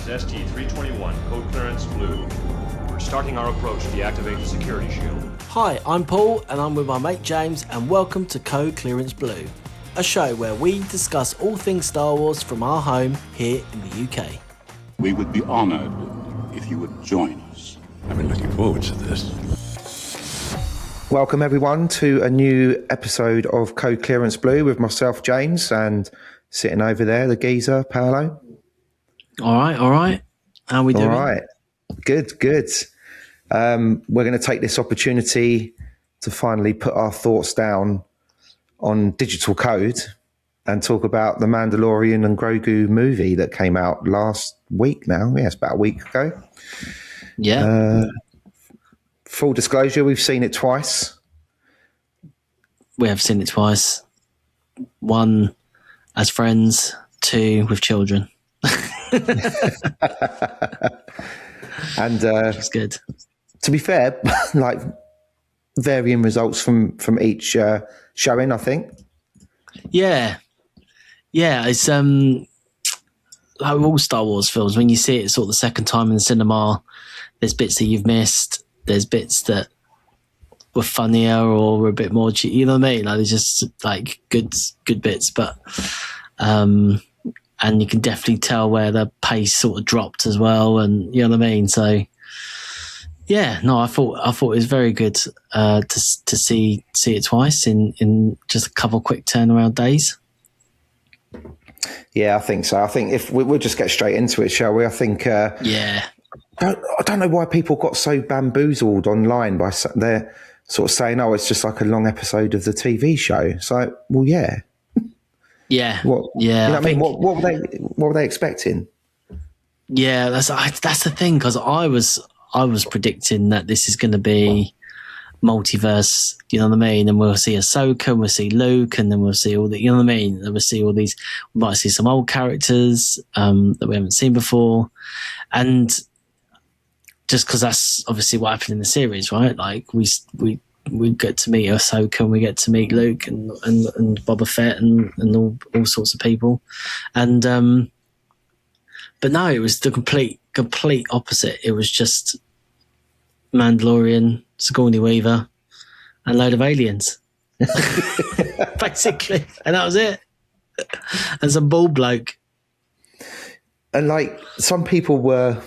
This is ST-321, code clearance blue. We're starting our approach to deactivate the security shield. Hi, I'm Paul and I'm with my mate James, and welcome to Code Clearance Blue, a show where we discuss all things Star Wars from our home here in the UK. We would be honoured if you would join us. I've been looking forward to this. Welcome everyone to a new episode of Code Clearance Blue with myself, James, and sitting over there, the geezer, Paolo. All right. How are we doing? All right. Good. We're going to take this opportunity to finally put our thoughts down on Digital Code and talk about the Mandalorian and Grogu movie that came out last week now. Yeah, it's about a week ago. Yeah. Full disclosure, we've seen it twice. We have seen it twice. One as friends, two with children. And it's good. To be fair, like varying results from each showing, I think. Yeah, it's like all Star Wars films, when you see it sort of the second time in the cinema, there's bits that you've missed, there's bits that were funnier or were a bit more, you know what I mean? Like, there's just like good bits, but and you can definitely tell where the pace sort of dropped as well, and you know what I mean. So yeah, no, I thought it was very good to see it twice in just a couple of quick turnaround days. Yeah, I think so. I think if we'll just get straight into it, shall we? I think. Yeah. I don't know why people got so bamboozled online by they're sort of saying, "Oh, it's just like a long episode of the TV show." It's like, well, yeah. Yeah. What? Yeah. You know what I mean? What were they expecting? Yeah, that's the thing, because I was predicting that this is going to be multiverse. You know what I mean? And we'll see Ahsoka, and we'll see Luke, and then we'll see all the. You know what I mean? And we'll see all these. We might see some old characters that we haven't seen before, and just because that's obviously what happened in the series, right? Like we get to meet Ahsoka, and we get to meet Luke and Boba Fett and all sorts of people, and but no, it was the complete opposite. It was just Mandalorian, Sigourney Weaver, and a load of aliens, basically, and that was it. And some bald bloke. And like some people were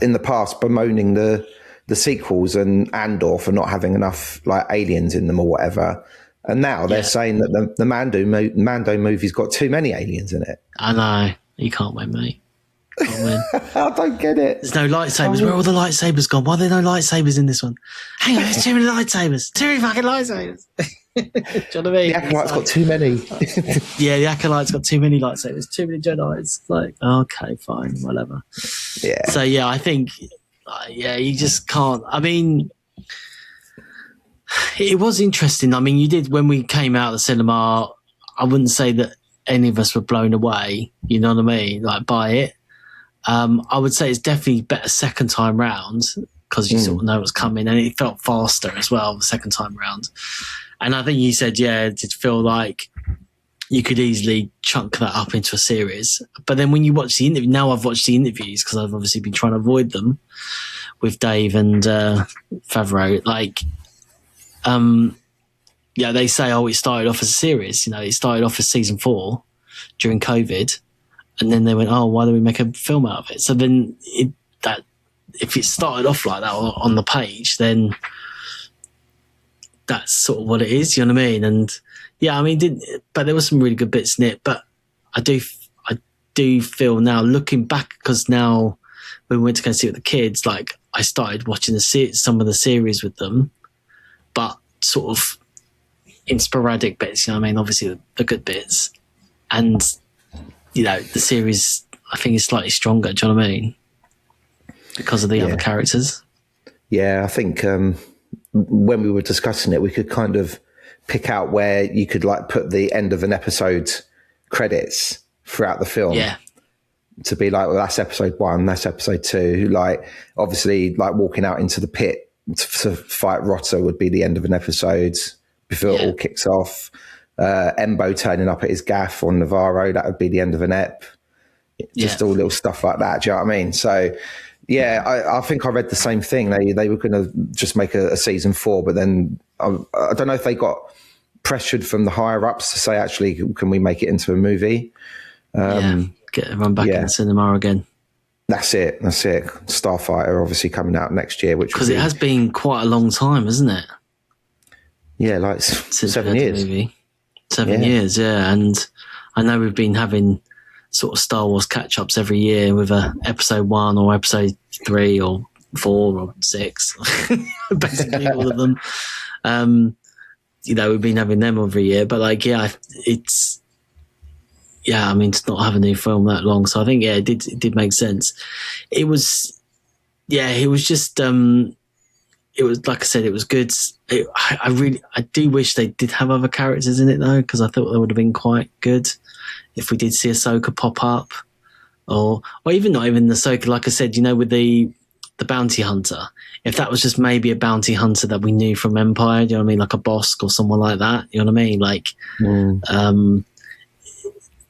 in the past bemoaning the sequels and Andor for not having enough like aliens in them or whatever, and now they're saying that the Mando movie's got too many aliens in it. I know, you can't win, mate. Can't win. I don't get it. There's no lightsabers. Where are all the lightsabers gone? Why are there no lightsabers in this one? Hang on, there's too many lightsabers. Too many fucking lightsabers. Do you know what I mean? The Acolyte's got too many. Yeah, the Acolyte's got too many lightsabers. Too many Jedi. It's like, okay, fine, whatever. Yeah. So yeah, I think. You just can't. I mean, it was interesting. I mean, you did, when we came out of the cinema, I wouldn't say that any of us were blown away, you know what I mean, like by it. I would say it's definitely better second time round, because you sort of know what's coming, and it felt faster as well the second time round. And I think you said, yeah, it did feel like you could easily chunk that up into a series. But then when you watch the interview, now I've watched the interviews, because I've obviously been trying to avoid them with Dave and Favreau. Like, they say, it started off as a series. You know, it started off as season 4 during COVID, and then they went, why don't we make a film out of it? So then if it started off like that on the page, then that's sort of what it is. You know what I mean? And yeah, I mean, but there were some really good bits in it. But I do feel now, looking back, because now when we went to go see it with the kids, like I started watching some of the series with them, but sort of in sporadic bits. You know what I mean? Obviously the good bits, and you know, the series I think is slightly stronger. Do you know what I mean? Because of the other characters. Yeah, I think when we were discussing it, we could kind of pick out where you could like put the end of an episode credits throughout the film. Yeah. To be like, well, that's episode 1, that's episode 2. Like, obviously, like walking out into the pit to fight Rotta would be the end of an episode before it all kicks off. Embo turning up at his gaff on Navarro, that would be the end of an ep. just all little stuff like that. Do you know what I mean? So yeah, I think I read the same thing. They were going to just make a season 4, but then I don't know if they got pressured from the higher ups to say, actually, can we make it into a movie? Get everyone back in the cinema again. That's it. Starfighter obviously coming out next year, which because it has been quite a long time, hasn't it? Yeah, like since 7 years. Movie. 7 years, yeah. And I know we've been having sort of Star Wars catch-ups every year with episode 1 or episode 3 or 4 or 6, basically all of them. We've been having them every year, but like, it's. Yeah, I mean, to not have a new film that long. So I think, it did make sense. It was just, it was, like I said, it was good. I do wish they did have other characters in it though, because I thought they would have been quite good if we did see Ahsoka pop up or even not even Ahsoka, like I said, with the bounty hunter, if that was just maybe a bounty hunter that we knew from Empire, do you know what I mean? Like a Bosk or someone like that, you know what I mean? Like,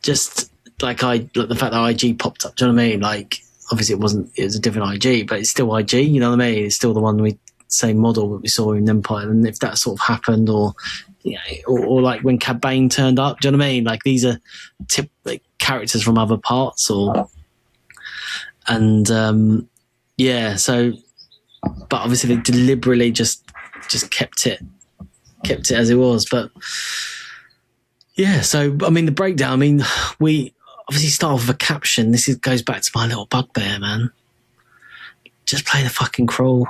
just like the fact that IG popped up, do you know what I mean? Like, obviously it was a different IG, but it's still IG, you know what I mean? It's still the one same model that we saw in Empire. And if that sort of happened, or like when Cad Bane turned up, do you know what I mean? Like, these are characters from other parts, so, but obviously they deliberately just kept it as it was, but. Yeah, so, I mean, the breakdown, I mean, we obviously start off with a caption. This goes back to my little bugbear, man. Just play the fucking crawl.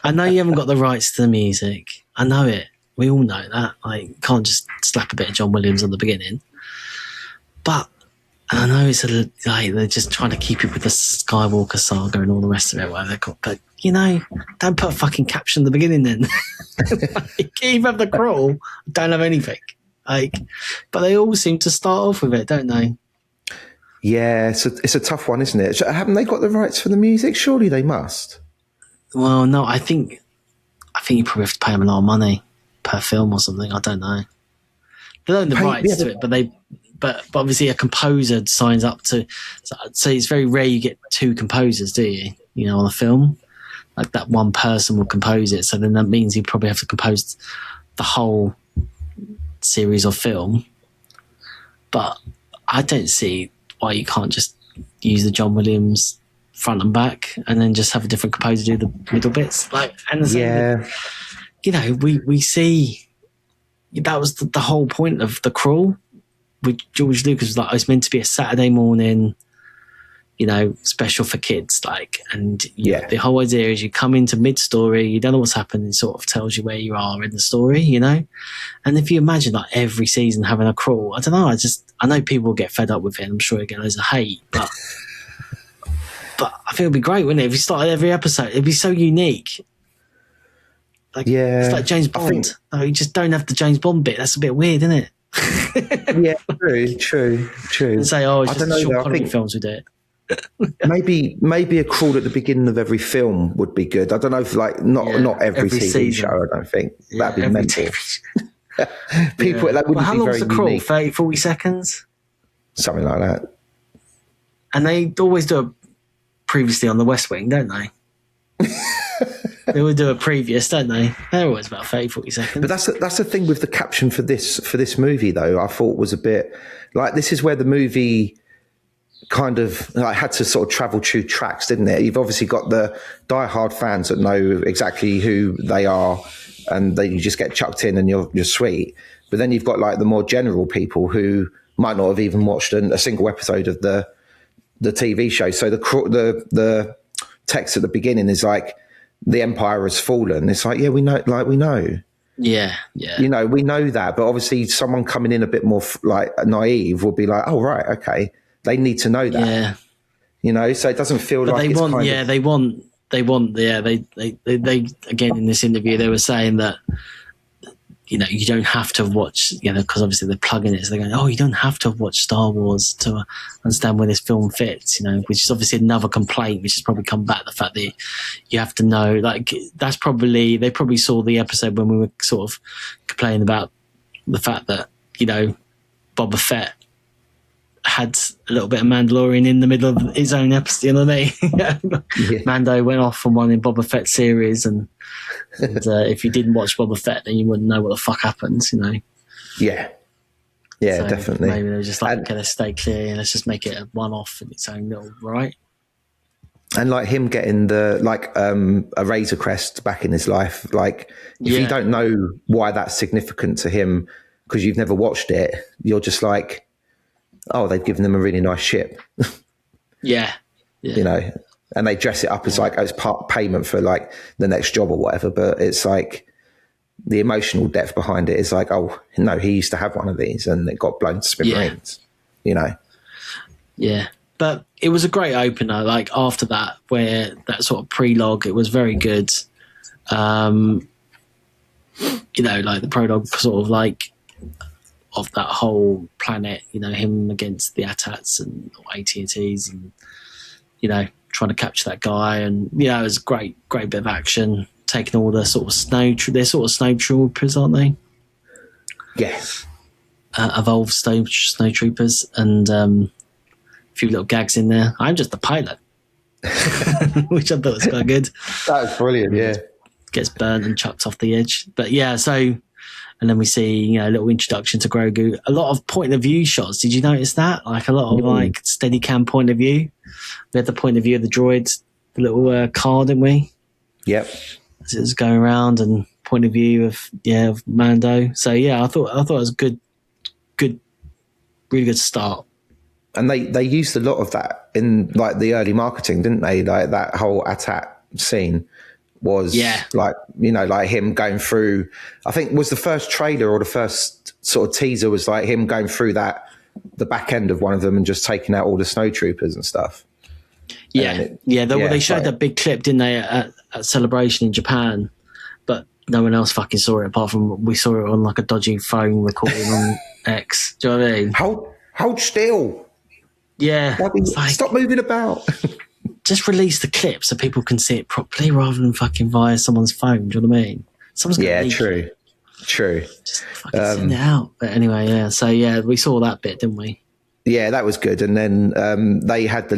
I know you haven't got the rights to the music. I know it. We all know that. Like, you can't just slap a bit of John Williams on the beginning. But I know it's they're just trying to keep it with the Skywalker saga and all the rest of it, whatever they've got. But, don't put a fucking caption at the beginning then. Keep up the crawl. Don't have anything. But they all seem to start off with it, don't they? Yeah, it's a tough one, isn't it? Haven't they got the rights for the music? Surely they must. Well, no, I think you probably have to pay them a lot of money per film or something. I don't know. They don't have the rights to it, but obviously a composer signs up to. So it's very rare you get 2 composers, do you? On a film, like that one person will compose it. So then that means you probably have to compose the whole series of film. But I don't see why you can't just use the John Williams front and back and then just have a different composer do the middle bits. We see that was the whole point of The Crawl with George Lucas. Was like, it's meant to be a Saturday morning, special for kids, the whole idea is you come into mid-story, you don't know what's happened, it sort of tells you where you are in the story, and if you imagine like every season having a crawl, I don't know, I know people will get fed up with it, I'm sure again there's a hate, but I think it'd be great, wouldn't it, if you started every episode, it'd be so unique. It's like James Bond. You just don't have the James Bond bit, that's a bit weird, isn't it? Yeah, true. And say, it's just short comedy films we do it. maybe a crawl at the beginning of every film would be good. I don't know if not every TV season. Show. I don't think that'd be mental. People that wouldn't how be long's very the crawl? unique. 30, 40 seconds, something like that. And they always do a previously on the West Wing, don't they? They would do a previous, don't they? They're always about 30, 40 seconds. But that's the thing with the caption for this movie, though. I thought was a bit like, this is where the movie kind of had to sort of travel through tracks, didn't it? You've obviously got the diehard fans that know exactly who they are, and you just get chucked in and you're sweet. But then you've got like the more general people who might not have even watched a single episode of the TV show. So the text at the beginning is like, the Empire has fallen. It's like, we know. Yeah. We know that. But obviously someone coming in a bit more naive will be like, oh, right, okay. They need to know that. Yeah. So it doesn't feel but like they it's want, kind yeah, of... they want, they again, in this interview, they were saying that, you don't have to watch, because obviously they're plugging it. So they're going, you don't have to watch Star Wars to understand where this film fits, which is obviously another complaint, which has probably come back, the fact that you have to know, they probably saw the episode when we were sort of complaining about the fact that, Boba Fett had a little bit of Mandalorian in the middle of his own episode, you know what I mean? Yeah. Mando went off on one in Boba Fett series, and if you didn't watch Boba Fett, then you wouldn't know what the fuck happens, you know? Yeah. Yeah, So definitely. Maybe they were just like, okay, let's stay clear and let's just make it a one-off in its own little right. And like him getting a Razor Crest back in his life, like if you don't know why that's significant to him because you've never watched it, you're just like, oh, they've given them a really nice ship. Yeah. You know, and they dress it up as like, as part payment for like the next job or whatever. But it's like the emotional depth behind it is like, oh no, he used to have one of these and it got blown to smithereens, you know? Yeah. But it was a great opener, like after that, where that sort of prologue, it was very good. You know, like the prologue sort of like of that whole planet, you know, him against the AT-ATs and AT-ATs and, you know, trying to capture that guy. And, you know, it was a great bit of action, taking all the sort of they're sort of snow troopers, aren't they? Yes. Evolved snow troopers and, few little gags in there. I'm just the pilot, which I thought was quite good. That was brilliant. Yeah, gets burnt and chucked off the edge. But yeah, so and then we see, you know, a little introduction to Grogu. A lot of point of view shots. Did you notice that? Like a lot of like steady cam point of view. We had the point of view of the droid, the little car, didn't we? Yep. As it was going around, and point of view of Mando. So yeah, I thought it was good, really good start. And they used a lot of that in like the early marketing, didn't they? Like that whole attack scene was like, you know, like him going through, I think was the first trailer or the first sort of teaser was like him going through the back end of one of them and just taking out all the snow troopers and stuff. Yeah. They showed that big clip, didn't they, at Celebration in Japan, but no one else fucking saw it apart from we saw it on like a dodgy phone recording on X. Do you know what I mean? Hold still. Yeah. Like, stop moving about. Just release the clip so people can see it properly rather than fucking via someone's phone. Do you know what I mean? Someone's gonna leak it. True. Just fucking send it out. But anyway, yeah. So yeah, we saw that bit, didn't we? Yeah, that was good. And then they had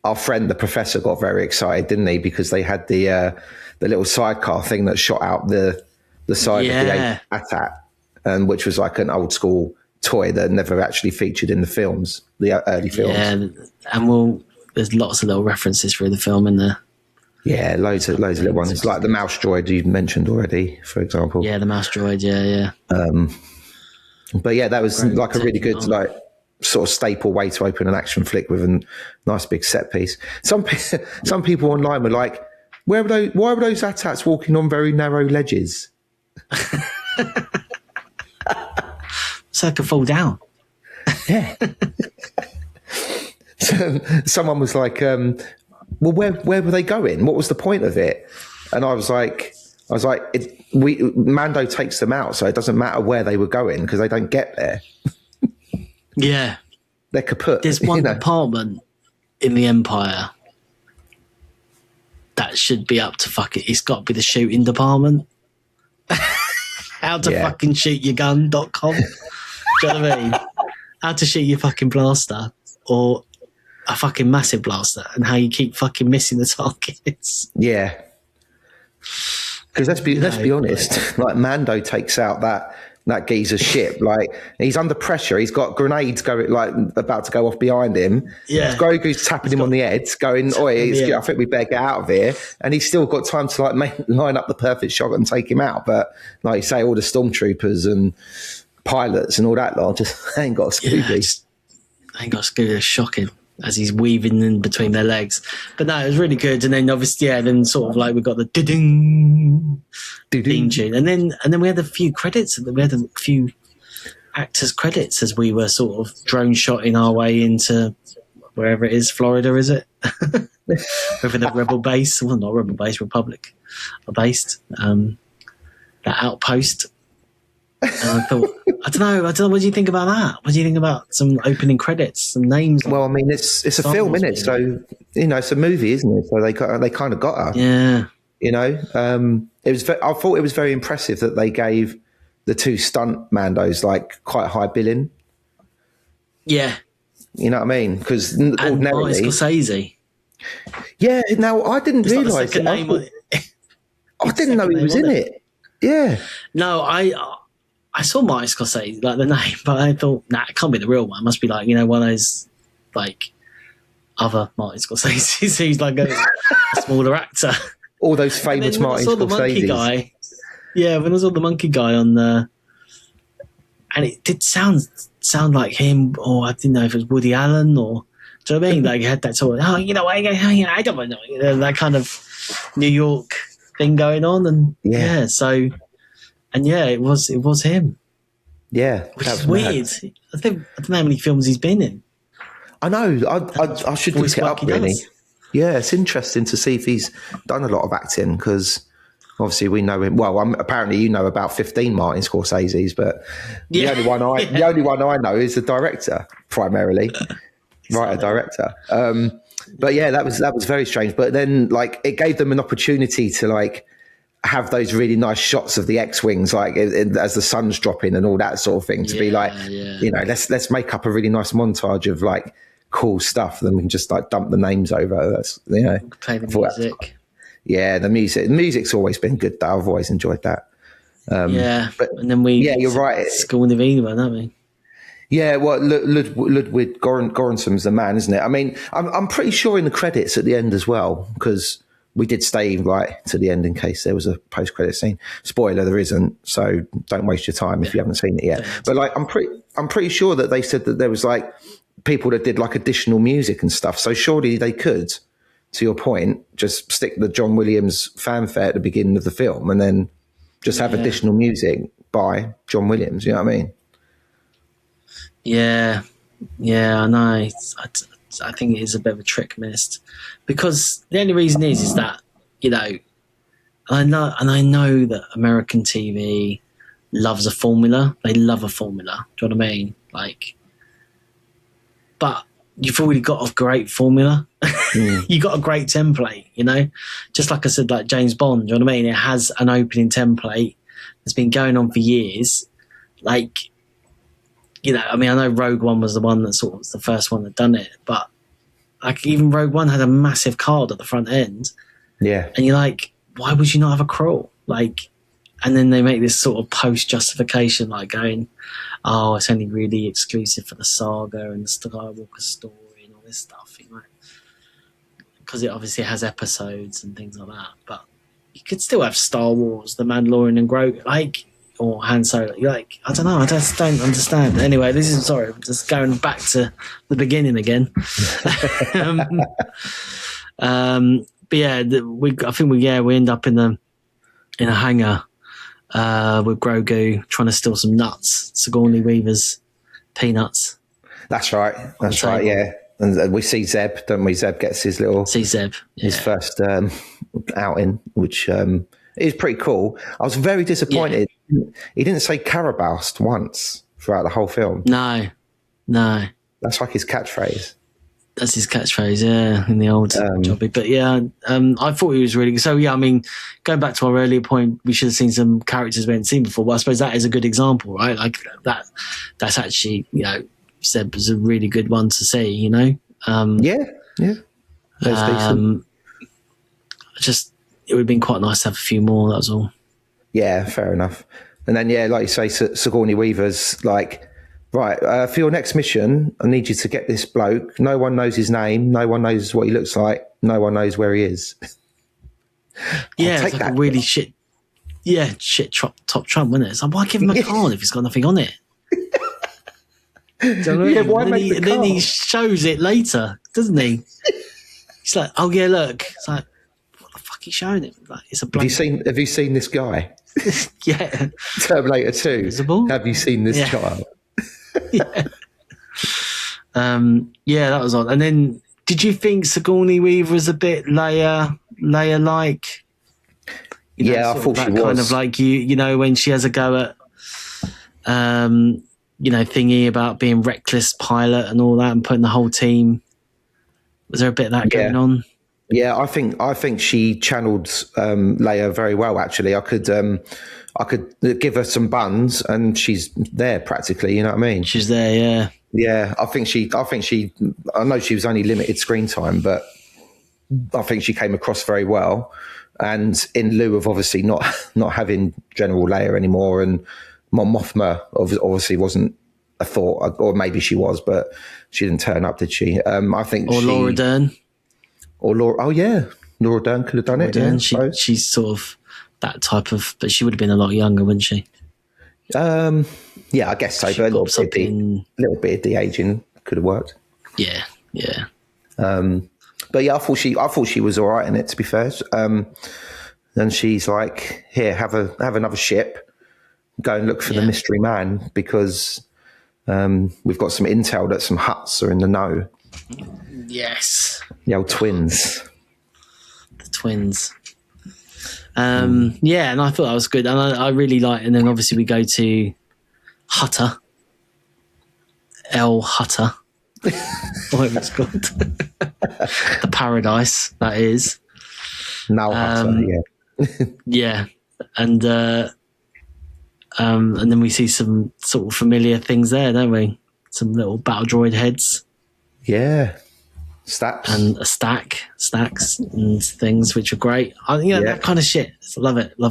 our friend, the professor, got very excited, didn't he? Because they had the little sidecar thing that shot out the side of the AT-AT, and which was like an old school toy that never actually featured in the films, the early films. Yeah, and there's lots of little references through the film in there. Yeah, loads of little ones, like the mouse droid you mentioned already, for example. Yeah, the mouse droid, yeah. But yeah, that was like a really good, like, sort of staple way to open an action flick with a nice big set piece. Some people online were like, why were those AT-ATs walking on very narrow ledges? So it could fall down. Yeah. So someone was like, well, where were they going? What was the point of it? And I was like, Mando takes them out, so it doesn't matter where they were going because they don't get there. Yeah. They're kaput. There's one department in the Empire that should be up to it's got to be the shooting department. How to fucking shoot your gun.com. Do you know what I mean? How to shoot your fucking blaster or a fucking massive blaster and how you keep fucking missing the targets. Yeah. Because let's be honest, like Mando takes out that geezer's ship, like he's under pressure, he's got grenades going, like about to go off behind him. Yeah. Grogu's tapping him on the head, going, I think we better get out of here. And he's still got time to like line up the perfect shot and take him out. But like you say, all the stormtroopers and pilots and all that lot just ain't got a Scooby. Ain't got a Scooby. It's shocking as he's weaving in between their legs. But no, it was really good. And then obviously, then sort of like we got the ding theme tune, and then we had a few credits. We had a few actors' credits as we were sort of drone shotting our way into wherever it is. Florida, is it? Over the rebel base, well, not rebel base, Republic are based. That outpost. And I thought, I don't know. What do you think about that? What do you think about some opening credits, some names? Well, I mean, it's a film, isn't it? So you know, it's a movie, isn't it? So they kind of got her. Yeah. You know, I thought it was very impressive that they gave the two stunt Mandos like quite high billing. Yeah, You know what I mean? Because And Martin ordinarily, Scorsese. yeah. Now I didn't It's like the realise second it. name. I didn't know he was in it. Yeah. No, I saw Martin Scorsese, like the name, but I thought, nah, it can't be the real one. It must be like, you know, one of those like other Martin Scorsese's. He's like a smaller actor. All those famous Martin Scorsese. The monkey guy. Yeah, when I saw the monkey guy on the, and it did sound like him, or I didn't know if it was Woody Allen or. Do you know what I mean? Like he had that sort of, I don't know, that kind of New York thing going on, and it was him. Yeah, which is weird. I don't know how many films he's been in. I know. I should look it up. Really. Yeah, it's interesting to see if he's done a lot of acting because obviously we know him. Well, apparently you know about 15 Martin Scorsese's, but the only one I know is the director primarily. Writer director, but yeah, that was very strange. But then, like, it gave them an opportunity to like have those really nice shots of the X-wings, like as the sun's dropping and all that sort of thing. To be like, you know, let's make up a really nice montage of like cool stuff. Then we can just like dump the names over. That's, you know, play the music. Yeah, the music. The music's always been good. Though I've always enjoyed that. But and then you're right. School in the one, don't we? Yeah, well, Ludwig Göransson's the man, isn't it? I mean, I'm pretty sure in the credits at the end as well, because we did stay right to the end in case there was a post-credit scene. Spoiler, there isn't, so don't waste your time if you haven't seen it yet. But like, I'm pretty sure that they said that there was like people that did like additional music and stuff. So surely they could, to your point, just stick the John Williams fanfare at the beginning of the film and then just have additional music by John Williams. You know what I mean? Yeah, I know. I think it is a bit of a trick missed because the only reason is that, you know, I know that American TV loves a formula. They love a formula. Do you know what I mean? Like, but you've already got a great formula. You got a great template, you know, just like I said, like James Bond. Do you know what I mean? It has an opening template that's been going on for years. Like, you know, I mean, I know Rogue One was the one that sort of was the first one that done it, but like even Rogue One had a massive card at the front end. Yeah. And you're like, why would you not have a crawl? Like, and then they make this sort of post justification, like going, oh, it's only really exclusive for the saga and the Skywalker story and all this stuff, you know, because it obviously has episodes and things like that. But you could still have Star Wars, The Mandalorian and Grogu, like, or Han Solo. You're like, I don't know, I just don't understand. Anyway, just going back to the beginning again. But yeah, I think we end up in a hangar with Grogu trying to steal some nuts, Sigourney Weaver's peanuts. That's right. That's right. Yeah, and we see Zeb, don't we? Zeb gets his his first outing, which is pretty cool. I was very disappointed. Yeah. He didn't say Caraboust once throughout the whole film. No. That's like his catchphrase. That's his catchphrase, yeah, in the old Jobby. But yeah, I thought he was really good. So yeah, I mean, going back to our earlier point, we should have seen some characters we hadn't seen before. But I suppose that is a good example, right? Like that's actually, you know, Seb was a really good one to see, you know? Yeah. That's decent. It would have been quite nice to have a few more, that was all. Yeah, fair enough. And then, yeah, like you say, Sigourney Weaver's like, right, for your next mission, I need you to get this bloke. No one knows his name. No one knows what he looks like. No one knows where he is. Yeah, it's like a really shit top Trump, wasn't it? It's like, why give him a card if he's got nothing on it? Then he shows it later, doesn't he? He's like, oh yeah, look. It's like, what the fuck are you showing him? Like, it's a blank. Have you seen this guy? Yeah. Terminator 2. Visible? Have you seen this child? Yeah. That was odd. And then, did you think Sigourney Weaver was a bit Leia-like? I thought she was. Kind of like you know, when she has a go at, thingy about being reckless pilot and all that, and putting the whole team. Was there a bit of that going on? Yeah, I think she channeled Leia very well. Actually, I could give her some buns, and she's there practically. You know what I mean? She's there, yeah. Yeah, I know she was only limited screen time, but I think she came across very well. And in lieu of obviously not having General Leia anymore, and Mon Mothma obviously wasn't a thought, or maybe she was, but she didn't turn up, did she? I think Laura Dern. Or Laura. Oh yeah, Laura Dern could have done it. Dern, Yeah, she's sort of that type of, but she would have been a lot younger, wouldn't she? Yeah, I guess so. But a little bit of de-aging could have worked. Yeah, yeah. But yeah, I thought she was all right in it, to be fair. And she's like, "Here, have another ship. Go and look for the mystery man, because we've got some intel that some Hutts are in the know." Yes, the old twins. The twins. Yeah, and I thought that was good, and I really like. And then obviously we go to Hutter, El Hutter, whatever it's called, the paradise that is. Now Hutter, yeah, and then we see some sort of familiar things there, don't we? Some little battle droid heads. Yeah. Stacks. And stacks and things, which are great. That kind of shit. Love it. I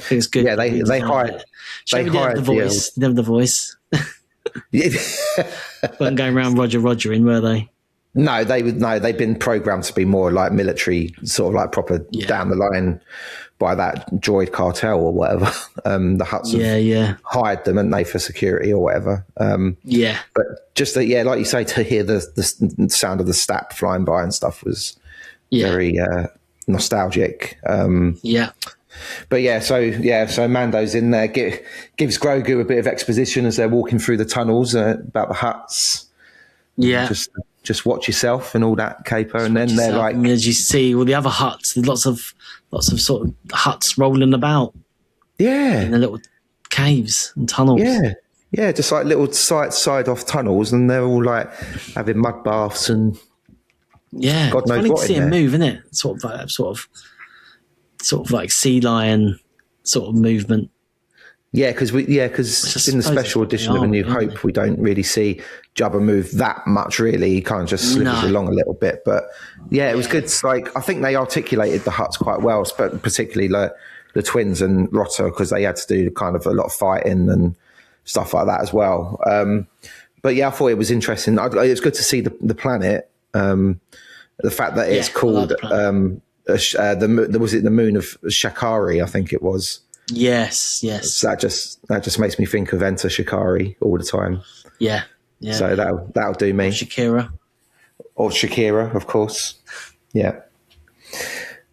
think it's good. Yeah, they hired. Show me the voice. They have the voice. Weren't going around Rogering, were they? No, they've been programmed to be more like military, sort of like proper down the line by that droid cartel or whatever. The Hutts have hired them, haven't they, for security or whatever. But just like you say, to hear the sound of the STAP flying by and stuff was very nostalgic. But so Mando's in there, gives Grogu a bit of exposition as they're walking through the tunnels about the Hutts. Yeah. Just watch yourself and all that caper, and then they're like, as you see all the other Hutts, there's lots of sort of Hutts rolling about. Yeah, in the little caves and tunnels. Yeah, just like little side off tunnels, and they're all like having mud baths and God knows funny what. To see them move, isn't it? Sort of like sea lion sort of movement. Yeah, because in the special edition of A New Hope, we don't really see Jabba move that much. Really, he kind of just slithers along a little bit. But it was good. Like, I think they articulated the Hutts quite well, but particularly the twins and Rotta, because they had to do kind of a lot of fighting and stuff like that as well. But I thought it was interesting. It was good to see the planet. The fact that it's called was it the moon of Shakari? I think it was. Yes. So that just makes me think of Enter Shikari all the time. Yeah. So that'll do me. Or Shakira, of course. Yeah.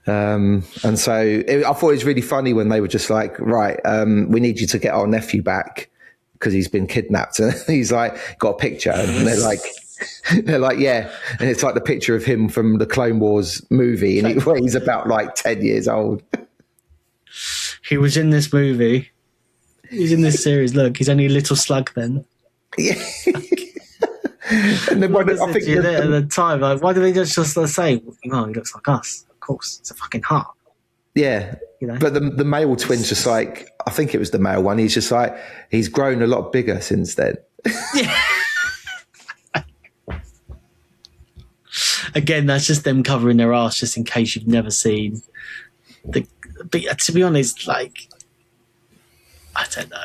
And so I thought it was really funny when they were just like, right, we need you to get our nephew back because he's been kidnapped. And he's like, got a picture, and they're like, yeah. And it's like the picture of him from the Clone Wars movie, and he's about like 10 years old. He was in this movie. He's in this series. Look, he's only a little slug then. Yeah. And then at the time, like, why do they just say, he looks like us? Of course, it's a fucking heart. Yeah. But the male twin's just like, I think it was the male one. He's just like, he's grown a lot bigger since then. Yeah. Again, that's just them covering their ass, just in case you've never seen the. But to be honest, like, I don't know.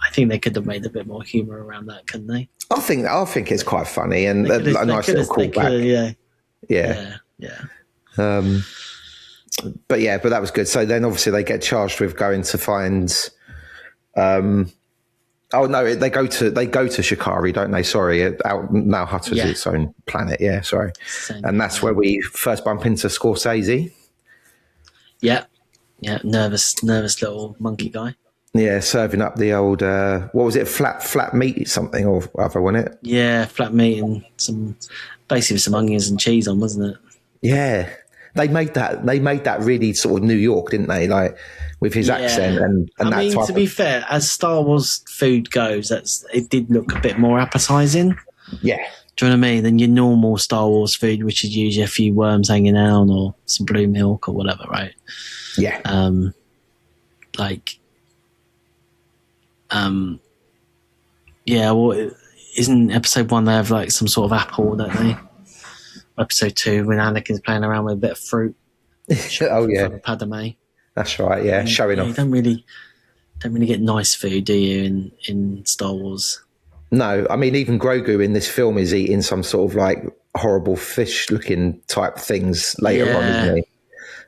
I think they could have made a bit more humour around that, couldn't they? I think it's quite funny and a nice little callback. Yeah. But that was good. So then obviously they get charged with going to find. They go to Shikari, don't they? Sorry, now Hutt is its own planet. Yeah, sorry. And that's where we first bump into Scorsese. Yeah, nervous little monkey guy. Yeah, serving up the old what was it? Flat meat something or other, wasn't it? Yeah, flat meat and basically some onions and cheese on, wasn't it? Yeah, they made that really sort of New York, didn't they? Like with his accent and that. I mean, to be fair, as Star Wars food goes, it did look a bit more appetizing. Yeah. Do you know what I mean? Than your normal Star Wars food, which is usually a few worms hanging out or some blue milk or whatever, right? Yeah. isn't episode 1 they have like some sort of apple, don't they? Episode 2 when Anakin's playing around with a bit of fruit. Oh yeah, Padme. that's right. Yeah, showing off. You don't really get nice food, do you? In Star Wars. No, I mean even Grogu in this film is eating some sort of like horrible fish-looking type things later on, isn't he?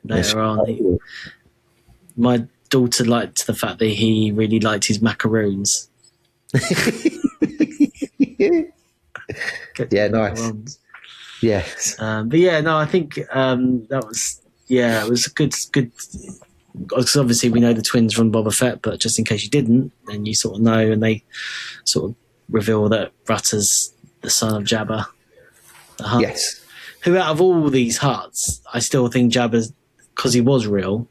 Later on, my daughter liked the fact that he really liked his macaroons. Yeah, nice. Yes. But yeah, no, I think that was it was a good. Because obviously we know the twins from Boba Fett, but just in case you didn't, then you sort of know, and they sort of reveal that Rutta's the son of Jabba the Hutt. Yes. Who out of all these Hutts, I still think Jabba's, because he was real,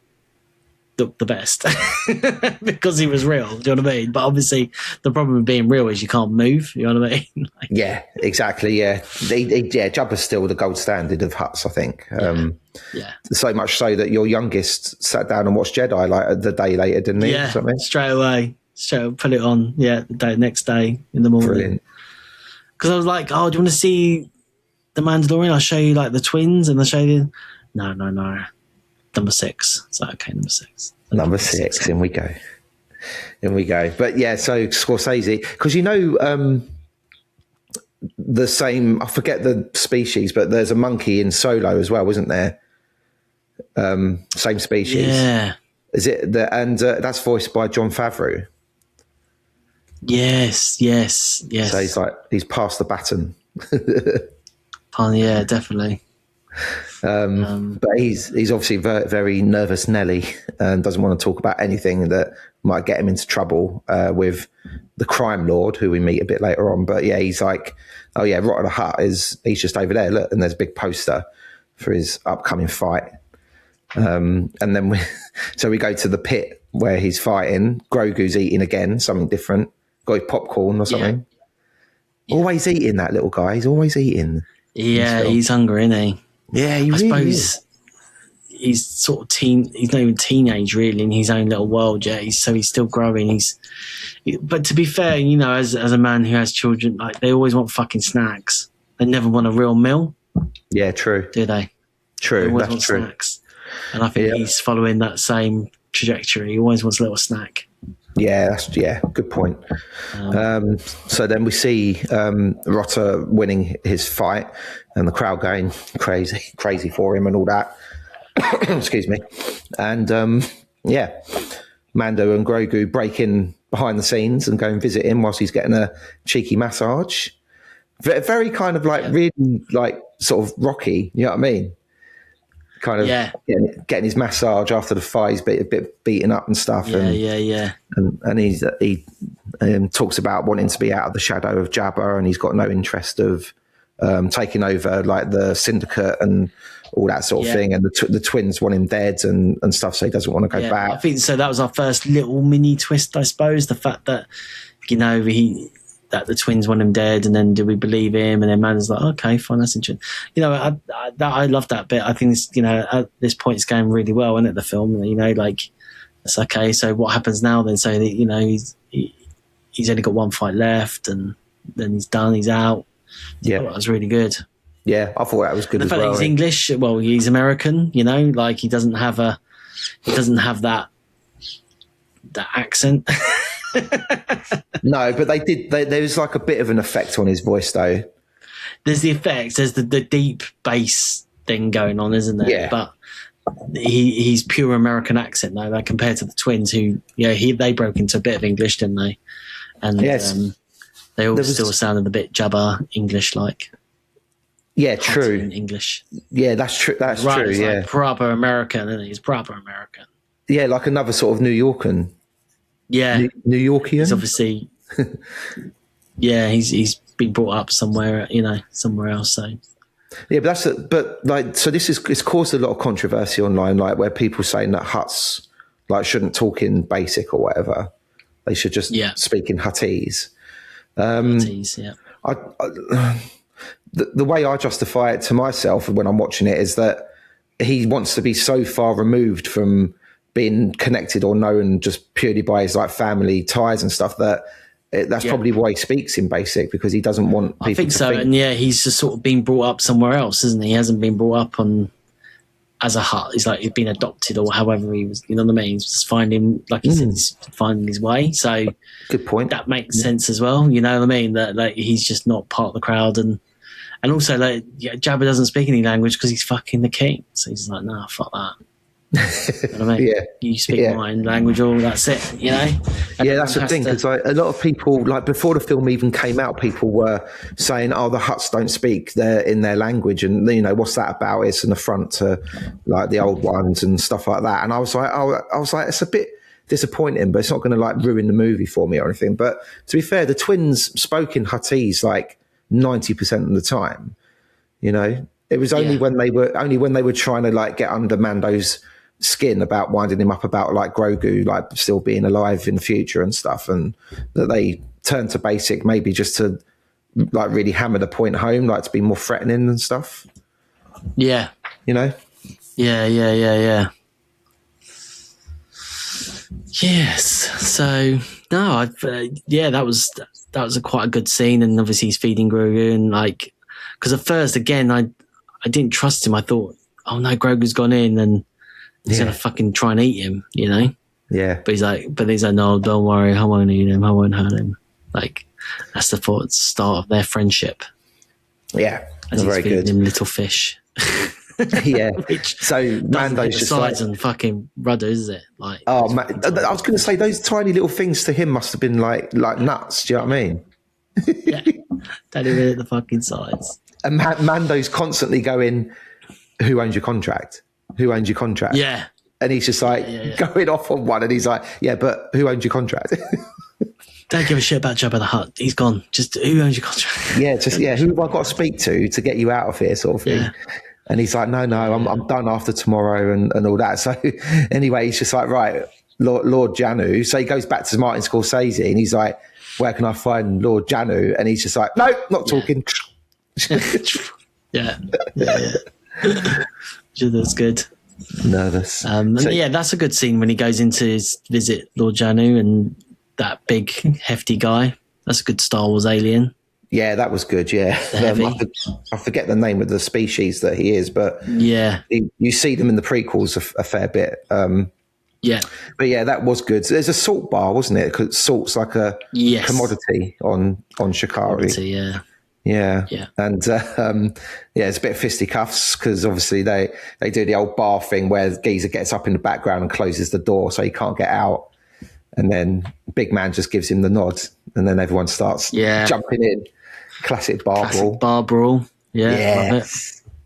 the best. Because he was real, do you know what I mean? But obviously the problem with being real is you can't move, you know what I mean? Yeah, exactly, yeah. Jabba's still the gold standard of Hutts, I think. Yeah. So much so that your youngest sat down and watched Jedi like the day later, didn't he? Yeah, straight away. Put it on, next day in the morning. Brilliant. Because I was like, oh, do you want to see the Mandalorian? I'll show you like the twins, and I'll show you. No. Number 6. It's like, okay, number 6. Number 6. In we go. But yeah, so Scorsese, because the same, I forget the species, but there's a monkey in Solo as well, isn't there? Same species. Yeah. Is it and that's voiced by Jon Favreau. Yes. So he's passed the baton. Yeah, definitely. But he's obviously very, very nervous Nelly and doesn't want to talk about anything that might get him into trouble with the crime lord, who we meet a bit later on. But yeah, he's like, oh yeah, Rotta the Hutt he's just over there, look, and there's a big poster for his upcoming fight. And then we go to the pit where he's fighting. Grogu's eating again, something different. Got his popcorn or something. Yeah. Always eating, that little guy. He's always eating. Yeah, he's hungry, isn't he? Yeah, I suppose he's sort of he's not even teenage really in his own little world yet. He's still growing. But to be fair, as a man who has children, like they always want fucking snacks. They never want a real meal. Yeah, true. Do they? True, they always that's want true. Snacks. And I think he's following that same trajectory. He always wants a little snack. Yeah, good point. So then we see Rotta winning his fight and the crowd going crazy for him and all that. Excuse me. And Mando and Grogu break in behind the scenes and go and visit him whilst he's getting a cheeky massage. Very kind of like really like sort of Rocky, you know what I mean? Kind of getting his massage after the fight. He's a bit beaten up and stuff. And he talks about wanting to be out of the shadow of Jabba, and he's got no interest of taking over like the syndicate and all that sort of thing. And the twins want him dead and stuff, so he doesn't want to go back. I think so. That was our first little mini twist, I suppose. The fact that that the twins want him dead, and then do we believe him? And then Man's like, okay, fine, that's interesting. I love that bit. I think it's, at this point it's going really well, isn't it? The film, it's okay. So what happens now then? So that he's only got one fight left, and then he's done. He's out. Yeah, that was really good. Yeah, I thought that was good. The fact that he's English, well, he's American. He doesn't have that accent. No, but there was like a bit of an effect on his voice though. There's the effects, there's the deep bass thing going on, isn't there? Yeah. But he's pure American accent though, like compared to the twins who they broke into a bit of English, didn't they? And they all still sounded a bit Jabba English like. Yeah, true. English. Yeah, that's true. That's true. Yeah, like proper American, and he's proper American. Yeah, like another sort of New Yorkan. Yeah, New Yorkian. He's obviously, he's been brought up somewhere, somewhere else. So, yeah, but it's caused a lot of controversy online, like where people saying that Hutts like shouldn't talk in basic or whatever. They should just speak in Huttese. Huttese, yeah. The way I justify it to myself when I'm watching it is that he wants to be so far removed from being connected or known just purely by his like family ties and stuff that That's probably why he speaks in basic, because he doesn't want people I think to so. think. And yeah, he's just sort of been brought up somewhere else, isn't he? He hasn't been brought up as a Hutt. He's like, he's been adopted or however he was, you know what I mean? He's just finding, like you said, he's finding his way. So Good point. that makes sense as well. You know what I mean? That like he's just not part of the crowd. And also like Jabba doesn't speak any language because he's fucking the king. So he's like, nah, fuck that. You know what I mean? Yeah. You speak my language, or that's it, you know? And Yeah, that's the thing, because like, a lot of people, like before the film even came out, people were saying, "Oh, the Hutts don't speak in their language," and you know, what's that about? It's an affront to like the old ones and stuff like that. And I was like, it's a bit disappointing, but it's not going to like ruin the movie for me or anything. But to be fair, the twins spoke in Huttese like 90% of the time. You know, it was only when they were trying to like get under Mando's skin about winding him up about like Grogu like still being alive in the future and stuff, and that they turned to basic maybe just to like really hammer the point home, like to be more threatening and stuff. Yeah. You know? Yeah. Yes. So no, that was quite a good scene, and obviously he's feeding Grogu, and like, because at first again I didn't trust him. I thought, oh no, Grogu's gone in and he's gonna fucking try and eat him, you know? Yeah. But he's like, no, don't worry, I won't eat him, I won't hurt him. Like, that's the start of their friendship. Yeah, as he's very feeding good. him little fish. Yeah. Which so Mando's just sides like, and fucking rudder, is it? Like, oh man, I was going to say those tiny little things to him must have been like nuts. Do you know what I mean? Yeah, don't even hit the fucking sides. And Mando's constantly going, "Who owns your contract? Who owns your contract?" Yeah. And he's just like going off on one, and he's like, "Yeah, but who owns your contract?" Don't give a shit about Jabba the Hutt. He's gone. Just who owns your contract? Yeah, who have I got to speak to get you out of here, sort of thing. Yeah. And he's like, no, I'm done after tomorrow and all that. So anyway, he's just like, right, Lord Janu. So he goes back to Martin Scorsese and he's like, where can I find Lord Janu? And he's just like, no, not talking. Yeah. That's good. No, that's that's a good scene when he goes into his visit Lord Janu and that big hefty guy. That's a good Star Wars alien. Yeah, that was good. Yeah, I forget the name of the species that he is, but you see them in the prequels a fair bit. But yeah, that was good. So there's a salt bar, wasn't it? Because salt's like a commodity on Shikari. Yeah. And it's a bit of fisticuffs because obviously they do the old bar thing where Geezer gets up in the background and closes the door so he can't get out. And then Big Man just gives him the nod, and then everyone starts jumping in. Classic bar brawl. Yeah,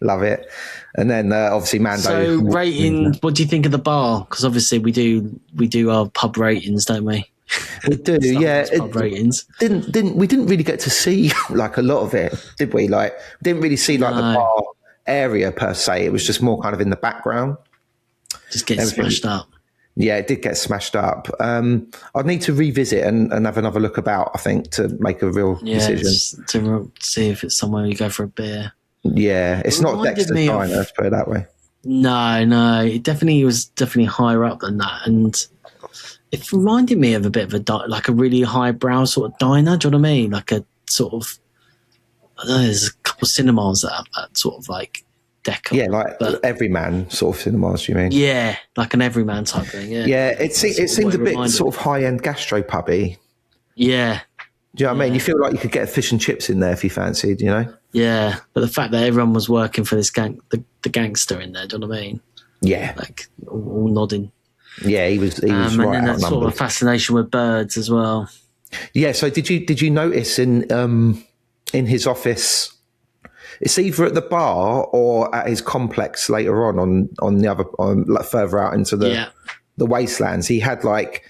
love it. And then obviously Mando. So rating, what do you think of the bar? Because obviously we do our pub ratings, don't we? We do, yeah. Pub ratings. We didn't really get to see like a lot of it, did we? Like, we didn't really see like the bar area per se. It was just more kind of in the background. Just get smashed up. Yeah, it did get smashed up. I'd need to revisit and have another look about, I think, to make a real decision. To see if it's somewhere you go for a beer. Yeah, it's not Dexter's Diner, let's put it that way. No, it definitely was higher up than that. And it reminded me of a bit of like a really highbrow sort of diner, do you know what I mean? Like a sort of, I don't know, there's a couple of cinemas that have that sort of like decor. Yeah, like everyman sort of cinemas, you mean? Yeah, like an everyman type thing, Yeah, it seemed a bit sort of high-end gastropubby. Yeah. Do you know what I mean? You feel like you could get a fish and chips in there if you fancied, you know? Yeah, but the fact that everyone was working for this the gangster in there, do you know what I mean? Yeah. Like, all nodding. Yeah, he was right and then that sort of a fascination with birds as well. Yeah, so did you notice in his office, it's either at the bar or at his complex later on the other, like further out into the wastelands, he had like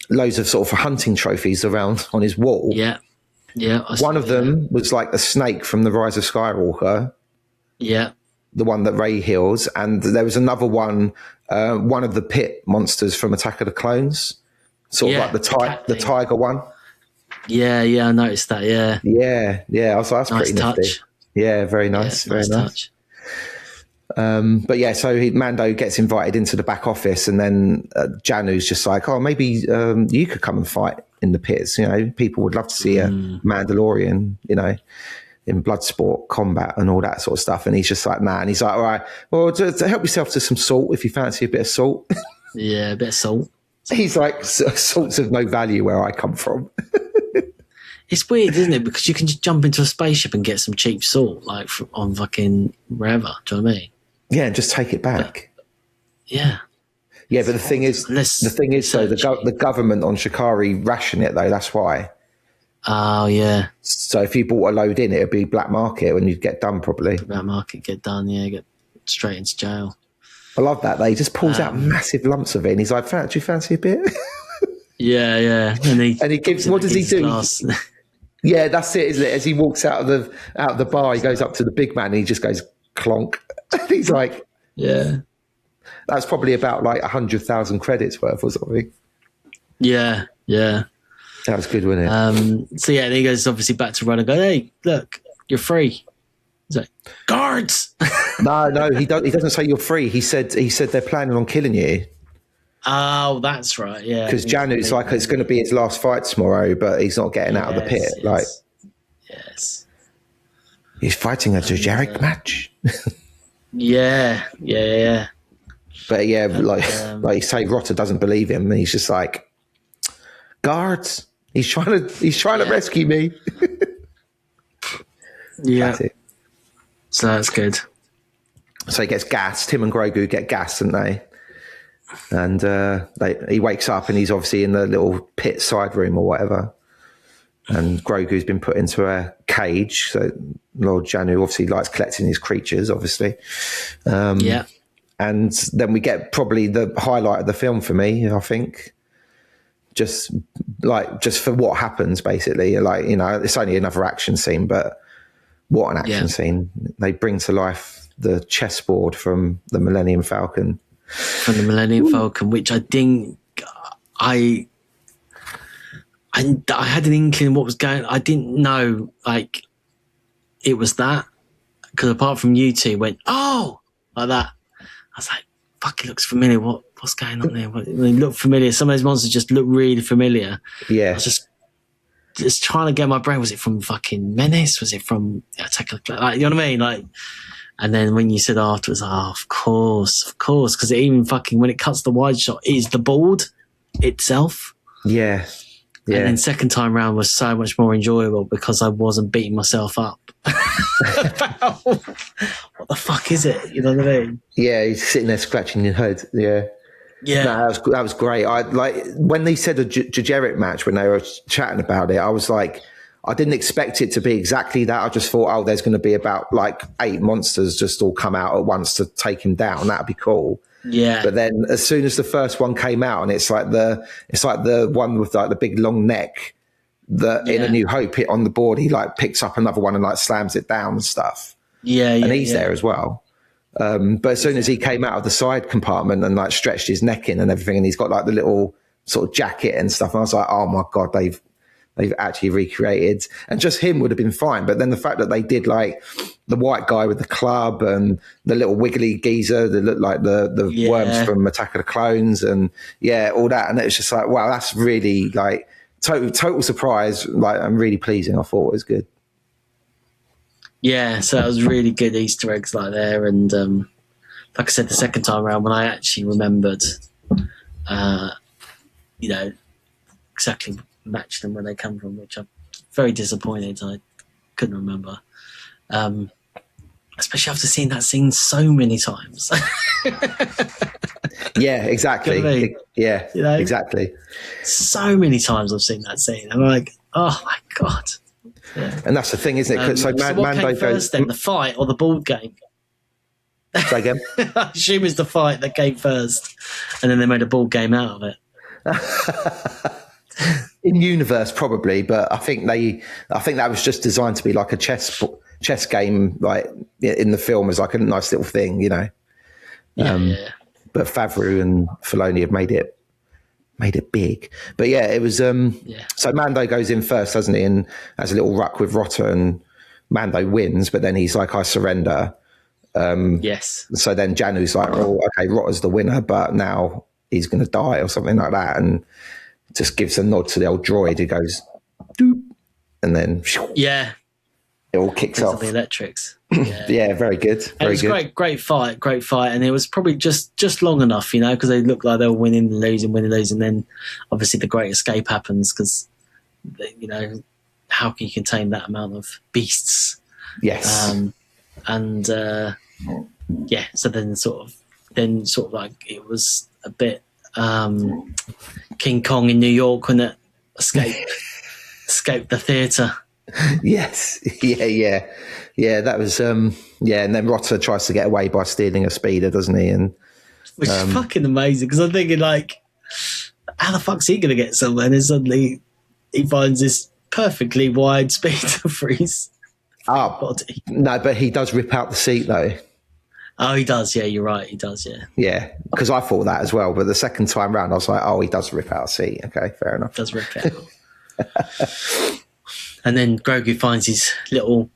loads of sort of hunting trophies around on his wall. Yeah. One of them was like the snake from The Rise of Skywalker. Yeah. The one that Rey heals. And there was another one, one of the pit monsters from Attack of the Clones. Sort of like the tiger one. Yeah, I noticed that, yeah. Yeah. I was like, that's nice pretty touch. nifty. Yeah, very nice. Very nice. Touch. But yeah, so Mando gets invited into the back office, and then Janu's just like, oh, maybe you could come and fight in the pits. You know, people would love to see a Mandalorian, you know, in blood sport, combat, and all that sort of stuff. And he's just like, nah. And he's like, all right, well, to help yourself to some salt if you fancy a bit of salt. Yeah, a bit of salt. He's like, salt's of no value where I come from. It's weird, isn't it? Because you can just jump into a spaceship and get some cheap salt, like on fucking wherever. Do you know what I mean? Yeah, and just take it back. Yeah. Yeah, but the thing is, the government on Shikari ration it though. That's why. Oh yeah. So if you bought a load in, it'd be black market when you'd get done probably. Black market, get done. Yeah, get straight into jail. I love that. He just pulls out massive lumps of it, and he's like, "Do you fancy a bit?" Yeah. And he gives. What does he do? Yeah, that's it, isn't it? As he walks out of the bar, he goes up to the big man and he just goes clonk. He's like, yeah, that's probably about like 100,000 credits worth or something. Yeah. That was good, wasn't it? So yeah, then he goes obviously back to run and go, hey, look, you're free. He's like, guards. No, he doesn't say you're free. He said they're planning on killing you. Oh, that's right. Yeah, because Janu's like, it's going to be his last fight tomorrow, but he's not getting out of the pit. Yes, he's fighting a dejarik match. Yeah. But yeah, like you say, Rotta doesn't believe him, and he's just like, guards. He's trying to rescue me. Yeah. That's it. So that's good. So he gets gassed. Him and Grogu get gassed, don't they? And he wakes up and he's obviously in the little pit side room or whatever. And Grogu's been put into a cage. So Lord Janu obviously likes collecting his creatures, obviously. Yeah. And then we get probably the highlight of the film for me, I think. Just for what happens, basically. Like, you know, it's only another action scene, but what an action scene. They bring to life the chessboard from the Millennium Falcon. Falcon, which I think I had an inkling what was going. I didn't know like it was that, because apart from you two went like that, I was like, "Fuck, it looks familiar. What's going on there? They look familiar. Some of those monsters just look really familiar." Yeah, I was just trying to get my brain. Was it from fucking Menace? Was it from Attack of the Clones? Like, you know what I mean? Like. And then when you said afterwards, of course, because it even fucking, when it cuts the wide shot, is the board itself. Yeah. And then second time round was so much more enjoyable because I wasn't beating myself up about what the fuck is it? You know what I mean? Yeah, he's sitting there scratching your head. Yeah. Yeah. No, that was great. I like when they said a dejarik match, when they were chatting about it, I was like, I didn't expect it to be exactly that. I just thought, there's going to be about like 8 monsters just all come out at once to take him down. That'd be cool. Yeah. But then as soon as the first one came out, and it's like the one with like the big long neck that in A New Hope hit on the board, he like picks up another one and like slams it down and stuff. Yeah. And he's there as well. But as soon as he came out of the side compartment and like stretched his neck in and everything, and he's got like the little sort of jacket and stuff, and I was like, oh my God, they've actually recreated, and just him would have been fine. But then the fact that they did like the white guy with the club and the little wiggly geezer that looked like the worms from Attack of the Clones, and all that. And it was just like, wow, that's really like total surprise. Like, I'm really pleasing. I thought it was good. Yeah. So that was really good Easter eggs like there. And like I said, the second time around when I actually remembered, exactly match them where they come from, which I'm very disappointed I couldn't remember, especially after seeing that scene so many times. Yeah, exactly. You know what I mean? Yeah, you know? Exactly. So many times I've seen that scene. I'm like, oh my God. Yeah. And that's the thing, isn't it? So what Mando came first then, the fight or the board game? Say again? I assume it's the fight that came first, and then they made a board game out of it. In universe, probably, but I think that was just designed to be like a chess game, like in the film, as like a nice little thing, you know. But Favreau and Filoni have made it big. But yeah, it was. So Mando goes in first, doesn't he? And has a little ruck with Rotta, and Mando wins. But then he's like, I surrender. Yes. So then Janu's like, oh, okay, Rotta's the winner, but now he's going to die or something like that. And just gives a nod to the old droid. He goes, doop, and then Yeah. it all kicks off. The electrics. Yeah, very good. Very it was good. great fight, and it was probably just long enough, because they looked like they were winning and losing. Then obviously the great escape happens because, how can you contain that amount of beasts? Yes. So then sort of like it was a bit King Kong in New York when it escaped the theatre. Yes. Yeah. That was and then Rotta tries to get away by stealing a speeder, doesn't he? And which is fucking amazing because I'm thinking like, how the fuck's he going to get somewhere? And suddenly he finds this perfectly wide speeder for his body. No, but he does rip out the seat though. Oh, he does. Yeah, you're right. He does. Yeah. Yeah, because I thought that as well. But the second time round, I was like, oh, he does rip out a seat. Okay, fair enough. Does rip it out. And then Grogu finds his little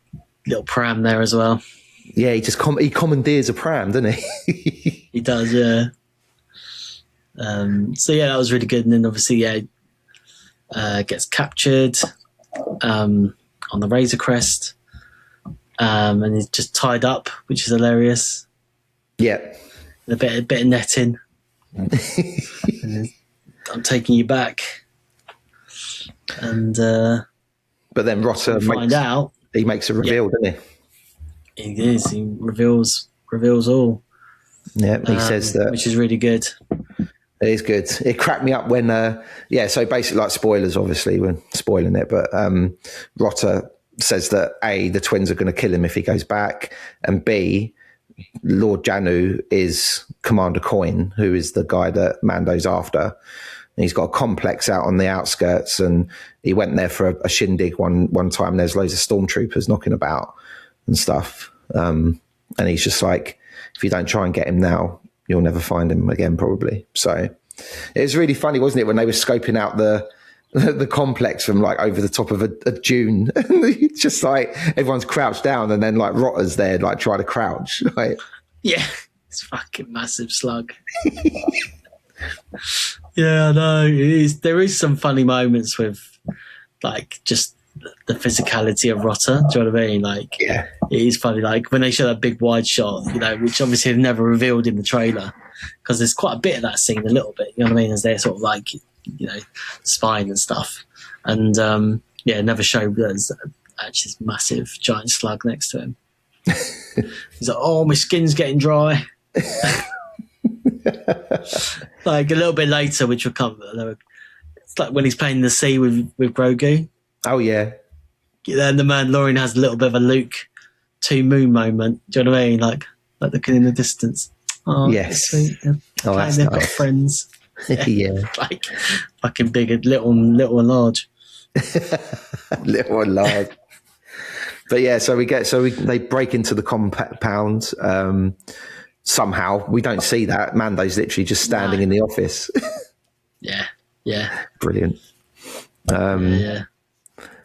pram there as well. Yeah, he just he commandeers a pram, doesn't he? He does, yeah. So yeah, that was really good. And then obviously, gets captured on the Razor Crest, and he's just tied up, which is hilarious. Yeah, and a bit of netting. And I'm taking you back, and but then Rotta makes a reveal, doesn't he? He is. He reveals all. Yeah, he says that, which is really good. It is good. It cracked me up when, so basically, like spoilers, obviously, we're spoiling it, but Rotta says that A, the twins are going to kill him if he goes back, and B, Lord Janu is Commander Coin, who is the guy that Mando's after. And he's got a complex out on the outskirts, and he went there for a shindig one time. There's loads of stormtroopers knocking about and stuff. And he's just like, if you don't try and get him now, you'll never find him again, probably. So it was really funny, wasn't it, when they were scoping out the complex from like over the top of a dune, and it's just like everyone's crouched down, and then like Rotta's there, like trying to crouch. Like, yeah, it's fucking massive slug. Yeah, I know. It is. There is some funny moments with like just the physicality of Rotta. Do you know what I mean? Like, yeah, it is funny. Like when they show that big wide shot, which obviously they've never revealed in the trailer, because there's quite a bit of that scene, a little bit. You know what I mean? As they're sort of like, spine and stuff, and never show there's actually this massive giant slug next to him. He's like, "Oh, my skin's getting dry." Like a little bit later, which will come. It's like when he's playing in the sea with Grogu. Oh yeah. Then the Mandalorian has a little bit of a Luke to Moon moment. Do you know what I mean? Like looking in the distance. Oh, yes. Sweet. Oh, that's they've nice. got friends. Yeah. Like fucking big, little and large. Little and large. But yeah, they break into the compound. Somehow we don't see that. Mando's literally just standing in the office. Yeah. Brilliant. Yeah.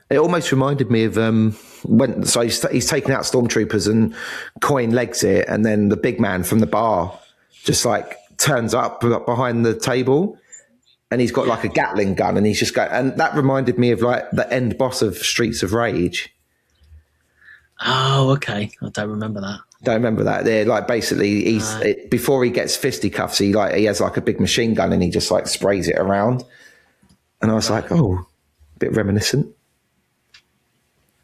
It almost reminded me of he's taking out stormtroopers and Coin legs it, and then the big man from the bar just like turns up behind the table, and he's got like a Gatling gun, and he's just going. And that reminded me of like the end boss of Streets of Rage. Oh, okay. I don't remember that. Don't remember that. They're like basically before he gets fisticuffs, he has like a big machine gun, and he just like sprays it around. And I was like, oh, a bit reminiscent.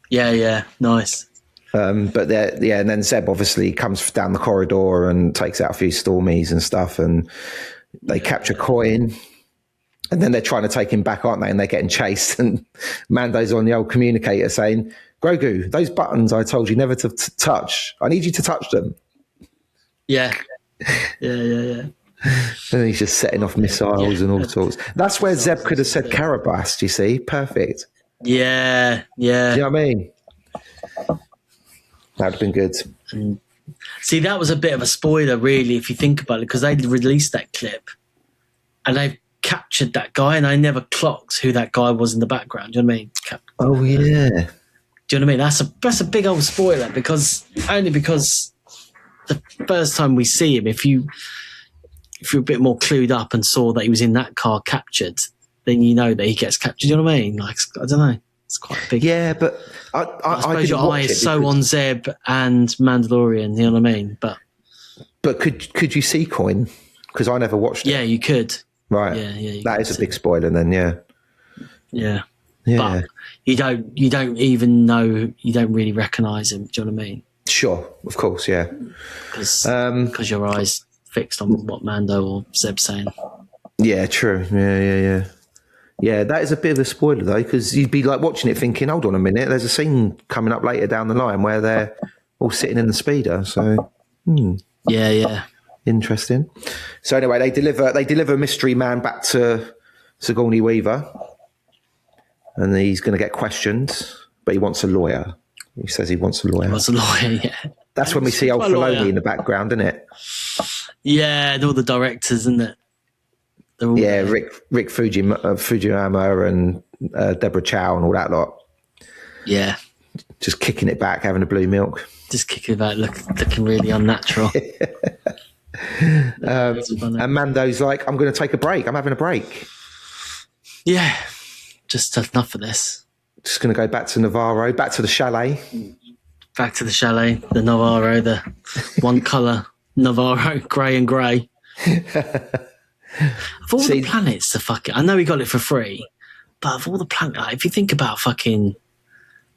Yeah, nice. But and then Zeb obviously comes down the corridor and takes out a few Stormies and stuff, and they capture Coin, and then they're trying to take him back, aren't they? And they're getting chased, and Mando's on the old communicator saying, "Grogu, those buttons I told you never to touch. I need you to touch them." Yeah. And he's just setting off missiles and all sorts. That's where Zeb could have said Karabast, you see? Perfect. Yeah. Do you know what I mean? That would have been good. See, that was a bit of a spoiler, really, if you think about it, because they released that clip and they captured that guy, and I never clocked who that guy was in the background. Do you know what I mean? Oh, yeah. Do you know what I mean? That's a big old spoiler, because the first time we see him, if you're a bit more clued up and saw that he was in that car captured, then you know that he gets captured. You know what I mean? Like, I don't know. It's quite big. Yeah, but I suppose your eye is so on Zeb and Mandalorian. You know what I mean? But could you see Coin? Because I never watched it. Yeah, you could. Right. Yeah. That is a big spoiler then. Yeah. Yeah. But you don't even know. You don't really recognise him. Do you know what I mean? Sure. Of course. Yeah. Because your eyes fixed on what Mando or Zeb's saying. Yeah. True. Yeah. Yeah, that is a bit of a spoiler though, because you'd be like watching it thinking, hold on a minute, there's a scene coming up later down the line where they're all sitting in the speeder. So, Yeah. Interesting. So anyway, they deliver Mystery Man back to Sigourney Weaver, and he's going to get questioned, but he wants a lawyer. He says he wants a lawyer. He wants a lawyer, yeah. That's when we see old Filoni in the background, isn't it? Yeah, and all the directors, isn't it? Yeah, Rick Fujiyama and Deborah Chow and all that lot. Yeah. Just kicking it back, having a blue milk. Just kicking it back, looking really unnatural. And Mando's like, I'm going to take a break. I'm having a break. Yeah. Just enough of this. Just going to go back to Navarro, back to the chalet. Back to the chalet, the Navarro, the one colour Navarro, grey and grey. Of all the planets to fucking... I know we got it for free, but of all the planets... Like, if you think about fucking...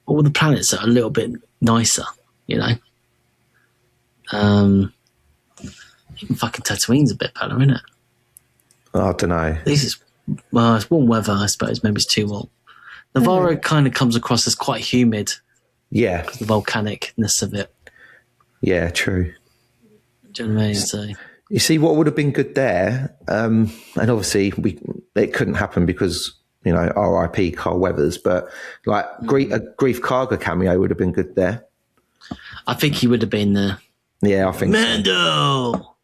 all the planets that are a little bit nicer, you know? Even fucking Tatooine's a bit better, isn't it? I don't know. It's warm weather, I suppose. Maybe it's too warm. Navarro kind of comes across as quite humid. Yeah. Because of the volcanicness of it. Yeah, true. Do you know what I mean? So... You see, what would have been good there, and obviously it couldn't happen because, you know, R.I.P. Carl Weathers, but like a Grief Karga cameo would have been good there. I think he would have been there. Yeah, I think Mando! So.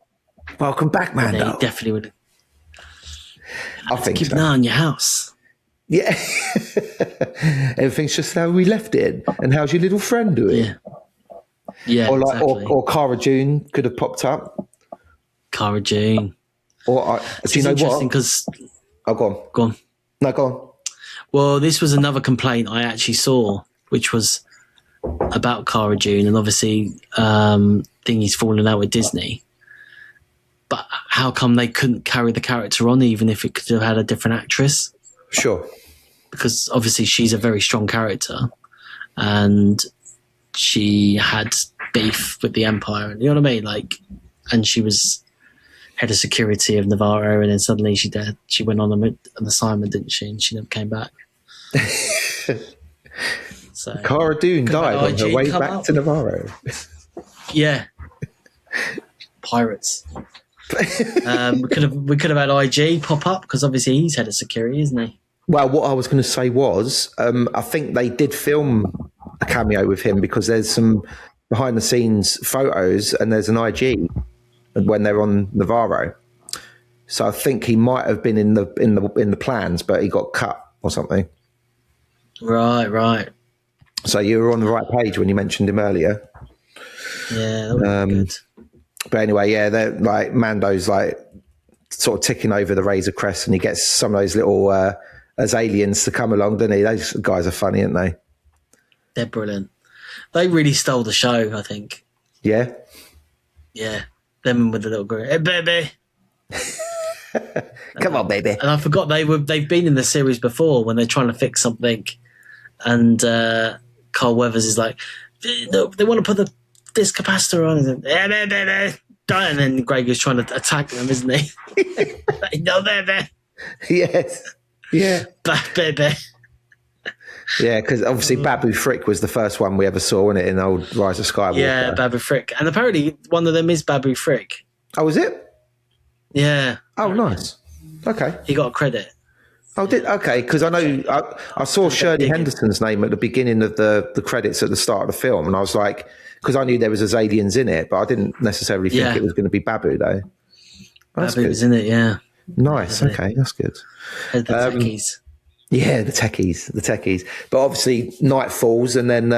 Welcome back, Mando. Yeah, he definitely would have. I think keep so. an eye on your house. Yeah. Everything's just how we left it. And how's your little friend doing? Yeah. Yeah, or like, exactly. or Cara June could have popped up. Cara June. Or do you know interesting what? Because Go on. No, go on. Well, this was another complaint I actually saw, which was about Cara June, and obviously, Thingy's fallen out with Disney. But how come they couldn't carry the character on, even if it could have had a different actress? Sure. Because obviously she's a very strong character, and she had beef with the Empire. You know what I mean? Like, and she was head of security of Navarro, and then suddenly she went on an assignment, didn't she? And she never came back. So Cara Dune died on her way back to Navarro. Yeah. Pirates. We could have had IG pop up because obviously he's head of security, isn't he? Well, what I was going to say was, I think they did film a cameo with him because there's some behind the scenes photos and there's an IG when they're on Navarro. So I think he might have been in the plans, but he got cut or something. Right. So you were on the right page when you mentioned him earlier. Yeah, that would be good. But anyway, yeah, they're like Mando's like sort of ticking over the Razor Crest, and he gets some of those little as aliens to come along, doesn't he? Those guys are funny, aren't they? They're brilliant. They really stole the show, I think. Yeah. Yeah. Them with the little girl. Hey, baby. Come on, baby. And I forgot they've been in the series before when they're trying to fix something, and Carl Weathers is like, no, they want to put this capacitor on, and then Greg is trying to attack them, isn't he? No, baby. Yes. Yeah. Baby. Yeah, because obviously Babu Frick was the first one we ever saw, wasn't it, in old Rise of Skywalker? Yeah, Babu Frick. And apparently one of them is Babu Frick. Oh, was it? Yeah. Oh, nice. Okay. He got a credit. Oh, okay, because I know I saw Shirley Henderson's name at the beginning of the credits at the start of the film, and I was like, because I knew there was aliens in it, but I didn't necessarily think it was going to be Babu, though. That's Babu good. was in it, yeah. Nice, okay, that's good. The techies. Yeah, the techies. But obviously, night falls, and then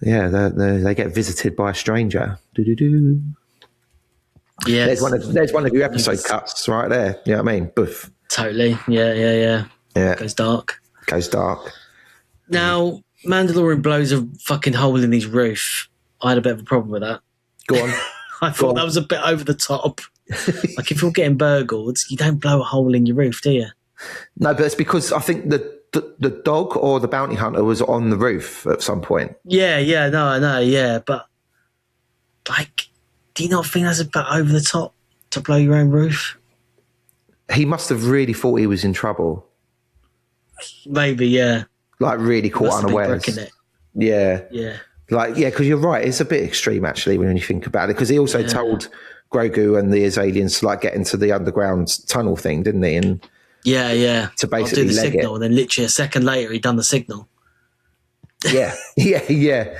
Yeah, they get visited by a stranger. Do-do-do. Yeah, There's one of your episode cuts right there. You know what I mean? Boof. totally. Yeah. Yeah. Goes dark. Now, Mandalorian blows a fucking hole in his roof. I had a bit of a problem with that. go on. I thought that was a bit over the top. Like, if you're getting burgled, you don't blow a hole in your roof, do you? No, but it's because I think the dog or the bounty hunter was on the roof at some point. Yeah, no, I know, yeah. But, like, do you not think that's a bit over the top to blow your own roof? He must have really thought he was in trouble. Maybe, yeah. Like, really caught unawares. It. Yeah. Yeah. Like, yeah, because you're right. It's a bit extreme, actually, when you think about it. Because he also told Grogu and the aliens to, like, get into the underground tunnel thing, didn't he? And yeah. to basically I'll do the leg signal, it. and then literally a second later, he'd done the signal. Yeah. Yeah.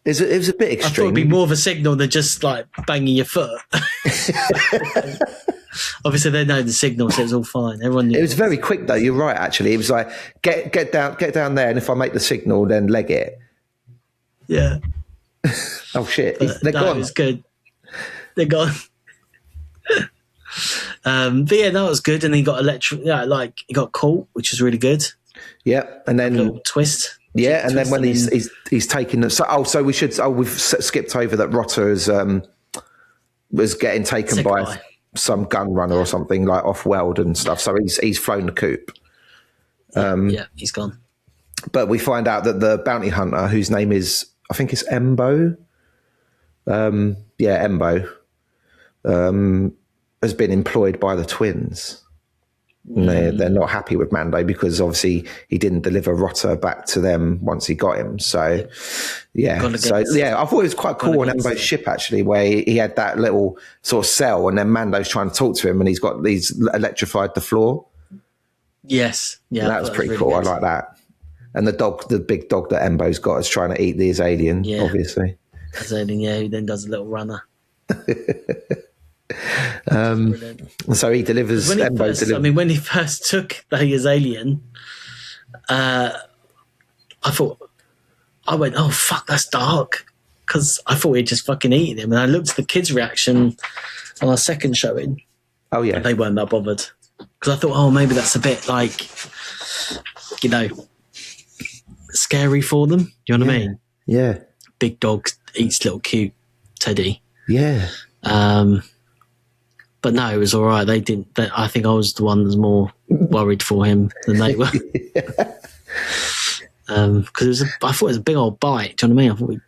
It was a bit extreme. I thought it'd be more of a signal than just, like, banging your foot. Obviously, they know the signal, so it's all fine. Everyone knew. It was very quick, though. You're right, actually. It was like, get down there, and if I make the signal, then leg it. Yeah. Oh, shit. But They're gone. It was good. They're gone. But yeah, that was good. And he got he got caught, which was really good. Yeah, and then A little twist. yeah, and then when Twist, he's taking the so we've skipped over that Rotta was getting taken by some gun runner or something, like off weld and stuff. So he's flown the coop. Yeah, he's gone. But we find out that the bounty hunter, whose name is, I think it's Embo. Embo. Has been employed by the twins. And they're not happy with Mando because obviously he didn't deliver Rotta back to them once he got him. So, I thought it was quite cool on Embo's ship, actually, where he had that little sort of cell and then Mando's trying to talk to him and he's electrified the floor. Yes. Yeah. And that was pretty cool. Good. I like that. And the big dog that Embo's got is trying to eat his alien, obviously. His alien, who then does a little runner. So he delivers. When he first took his alien, I went, "Oh fuck, that's dark," because I thought he'd just fucking eaten him. And I looked at the kids' reaction on our second showing. Oh yeah, and they weren't that bothered because I thought, "Oh, maybe that's a bit like, scary for them." You know what I mean? Yeah. Big dog eats little cute teddy. Yeah. But no, it was all right. They didn't. I think I was the one that was more worried for him than they were. Because I thought it was a big old bite. Do you know what I mean? I thought we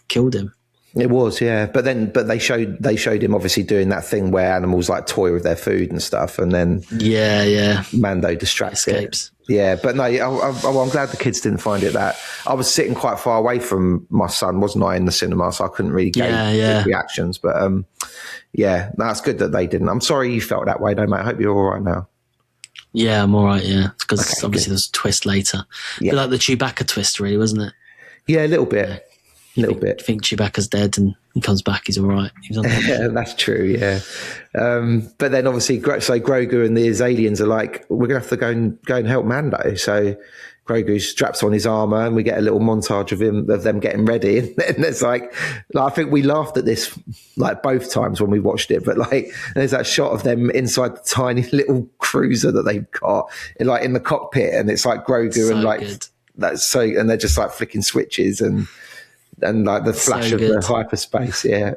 killed him. It was, yeah. But they showed him obviously doing that thing where animals like toy with their food and stuff, and then Mando distracts it. Yeah, but no, I'm glad the kids didn't find it that. I was sitting quite far away from my son, wasn't I, in the cinema, so I couldn't really gauge his reactions. But that's good that they didn't. I'm sorry you felt that way, though, mate. I hope you're all right now. Yeah, I'm all right. Yeah, because obviously there's a twist later. Yeah. Like the Chewbacca twist, really, wasn't it? Yeah, a little bit. Yeah. You think Chewbacca's dead and he comes back, he's all right. That's true, yeah. But then obviously, so Grogu and his aliens are like, we're going to have to go and help Mando. So Grogu straps on his armor and we get a little montage of them getting ready. And then there's like I think we laughed at this like both times when we watched it, but like there's that shot of them inside the tiny little cruiser that they've got in the cockpit, and it's like Grogu and like good. That's so, and they're just like flicking switches and like the flash of the hyperspace, yeah.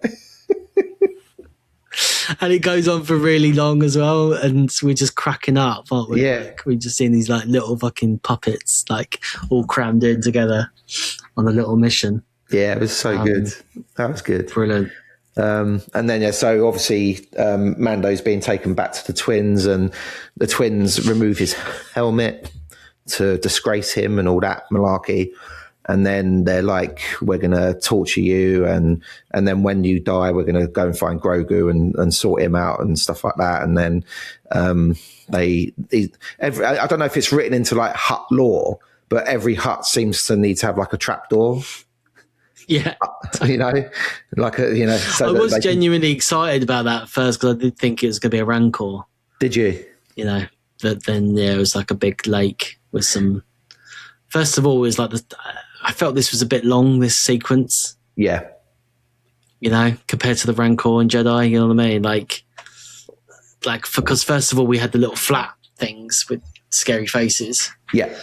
And it goes on for really long as well, and we're just cracking up, aren't we? Yeah. Like, we're just seeing these like little fucking puppets like all crammed in together on a little mission. Yeah, it was so good. That was good. Brilliant. And then, so obviously Mando's being taken back to the twins, and the twins remove his helmet to disgrace him and all that malarkey. And then they're like, we're going to torture you. And then when you die, we're going to go and find Grogu and sort him out and stuff like that. And then I don't know if it's written into like Hutt lore, but every Hutt seems to need to have like a trapdoor. Yeah. So I was genuinely excited about that at first because I did think it was going to be a Rancor. Did you? But then, it was like a big lake with some... First of all, it was like I felt this was a bit long, this sequence, Yeah. you know, compared to the Rancor and Jedi, you know what I mean? Like because first of all, we had the little flat things with scary faces. Yeah.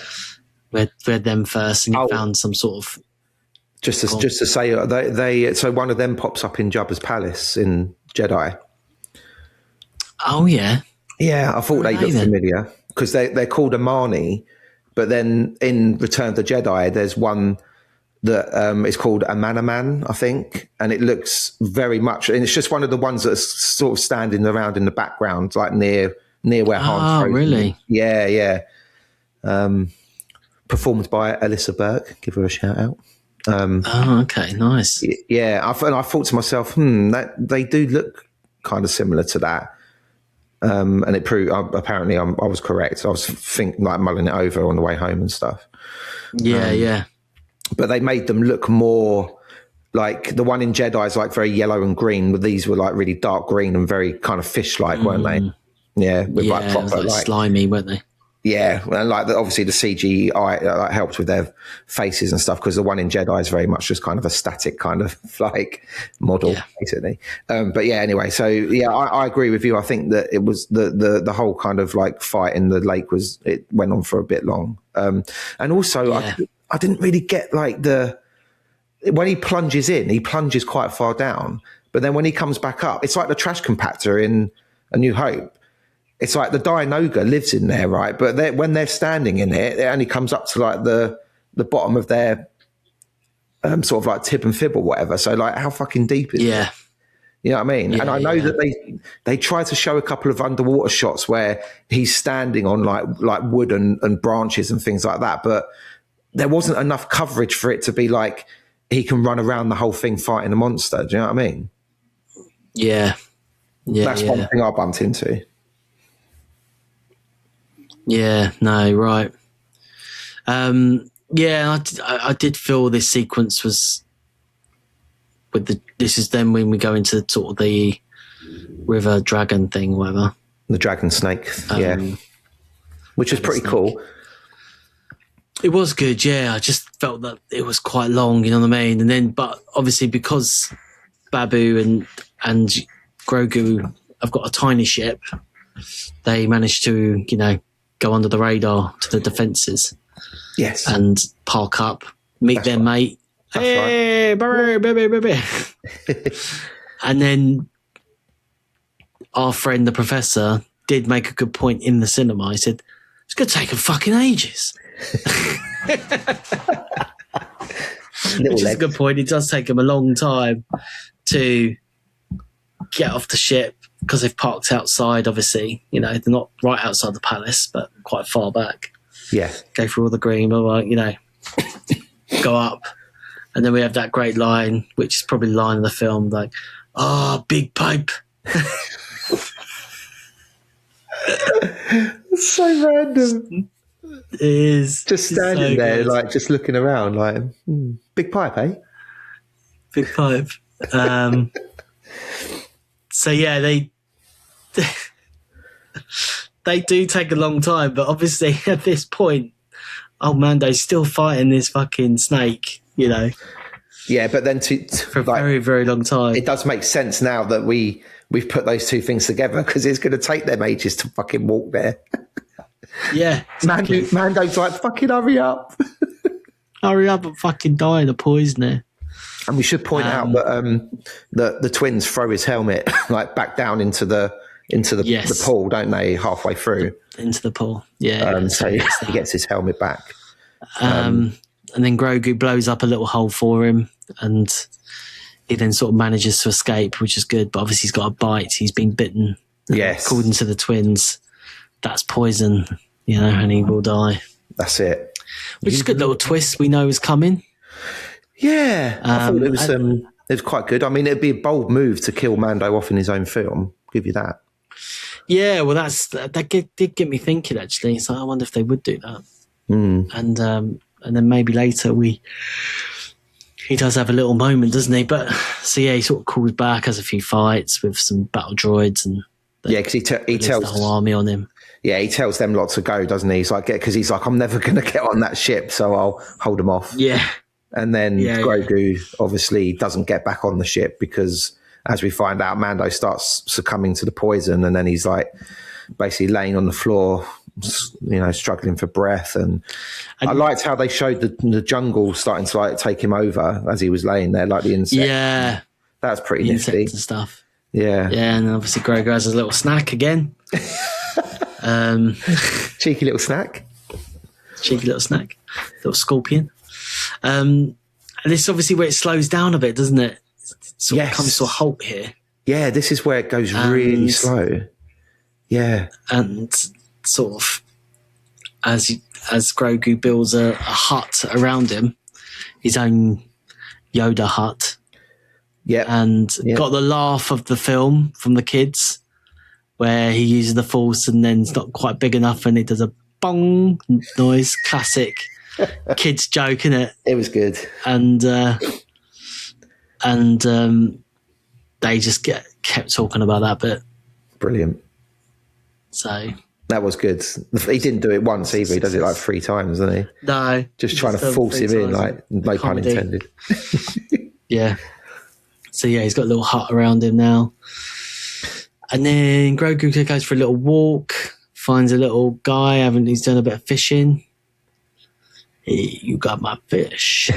We had them first, and you Oh. found some sort of... Just to say, they so one of them pops up in Jabba's palace in Jedi. Oh, yeah. Yeah, I thought they looked then? familiar because they're called Amani, but then in Return of the Jedi, there's one that is called a Manaman, I think, and it looks very much, and it's just one of the ones that's sort of standing around in the background, like near where Han. Oh, really? Yeah. Performed by Alyssa Burke. Give her a shout out. Oh, okay, nice. Yeah, I thought to myself, that they do look kind of similar to that. And it proved, apparently I was correct. I was mulling it over on the way home and stuff. Yeah. But they made them look more like the one in Jedi is like very yellow and green, but these were like really dark green and very kind of fish-like, weren't they? Yeah, with like it was proper like slimy, weren't they? Yeah, and like obviously the CGI helped with their faces and stuff because the one in Jedi is very much just kind of a static kind of like model, basically. But yeah, anyway, so yeah, I agree with you. I think that it was the whole kind of like fight in the lake it went on for a bit long, and also I didn't really get like when he plunges in, he plunges quite far down, but then when he comes back up, it's like the trash compactor in A New Hope. It's like the Dianoga lives in there, right? But when they're standing in it only comes up to like the bottom of their sort of like tib and fib or whatever. So like, how fucking deep is it? You know what I mean? Yeah, and I know that they try to show a couple of underwater shots where he's standing on like wood and branches and things like that, but there wasn't enough coverage for it to be like he can run around the whole thing fighting a monster. Do you know what I mean? Yeah. That's one thing I bumped into. Yeah, no, right. I did feel this sequence was this is then when we go into sort of the river dragon thing, whatever. The dragon snake, which was pretty cool. It was good, yeah. I just felt that it was quite long, you know what I mean? And then, but obviously because Babu and Grogu have got a tiny ship, they managed to, you know, go under the radar to the defences. Yes. And park up, meet their mate. That's hey, baby. And then our friend, the professor, did make a good point in the cinema. He said, it's going to take them fucking ages. Which is a good point. It does take them a long time to get off the ship because they've parked outside, obviously. You know, they're not right outside the palace, but quite far back. Yeah. Go through all the green, blah, blah, you know, go up. And then we have that great line, which is probably the line of the film, like, big pipe. It's so random. It is. Just standing so there, good. like, just looking around, like, big pipe, eh? Big pipe. So yeah, they do take a long time, but obviously at this point, Mando's still fighting this fucking snake, you know. Yeah, but then for a very, very long time. It does make sense now that we've put those two things together because it's going to take them ages to fucking walk there. Yeah, exactly. Mando's like, fucking hurry up. Hurry up and fucking die of the poison there. And we should point out that the twins throw his helmet like back down into the pool, don't they? Halfway through into the pool, yeah. So he gets his helmet back. And then Grogu blows up a little hole for him, and he then sort of manages to escape, which is good. But obviously, he's got a bite. He's been bitten. Yes, according to the twins, that's poison, you know, and he will die. That's it. Which is a good little twist. We know is coming. Yeah, I thought it was quite good. I mean, it'd be a bold move to kill Mando off in his own film. Give you that. Yeah, well, that did get me thinking. Actually, so I wonder if they would do that. And then maybe later he does have a little moment, doesn't he? But so yeah, he sort of calls back, has a few fights with some battle droids, and because he tells the whole army on him. Yeah, he tells them lot to go, doesn't he? He's like, because he's like, I'm never going to get on that ship, so I'll hold them off. Yeah. And then Grogu obviously doesn't get back on the ship because, as we find out, Mando starts succumbing to the poison, and then he's like basically laying on the floor, struggling for breath. And I liked how they showed the jungle starting to like take him over as he was laying there, like the insect. Yeah, that's pretty nifty and stuff. Yeah, and obviously Grogu has his little snack again. Cheeky little snack, little scorpion. And this is obviously where it slows down a bit, doesn't it? It sort of comes to a halt here. Yeah, this is where it goes really slow. Yeah, and sort of as Grogu builds a hut around him, his own Yoda hut. Yeah, and got the laugh of the film from the kids, where he uses the Force and then it's not quite big enough, and it does a bong noise. Classic kids joke, innit? It was good, and they just kept talking about that bit. Brilliant. So that was good. He didn't do it once either. He does it like 3 times, doesn't he? No, just trying to force him in, like no pun intended. Yeah. So yeah, he's got a little hut around him now. And then Grogu goes for a little walk, finds a little guy, he's done a bit of fishing. Hey, you got my fish.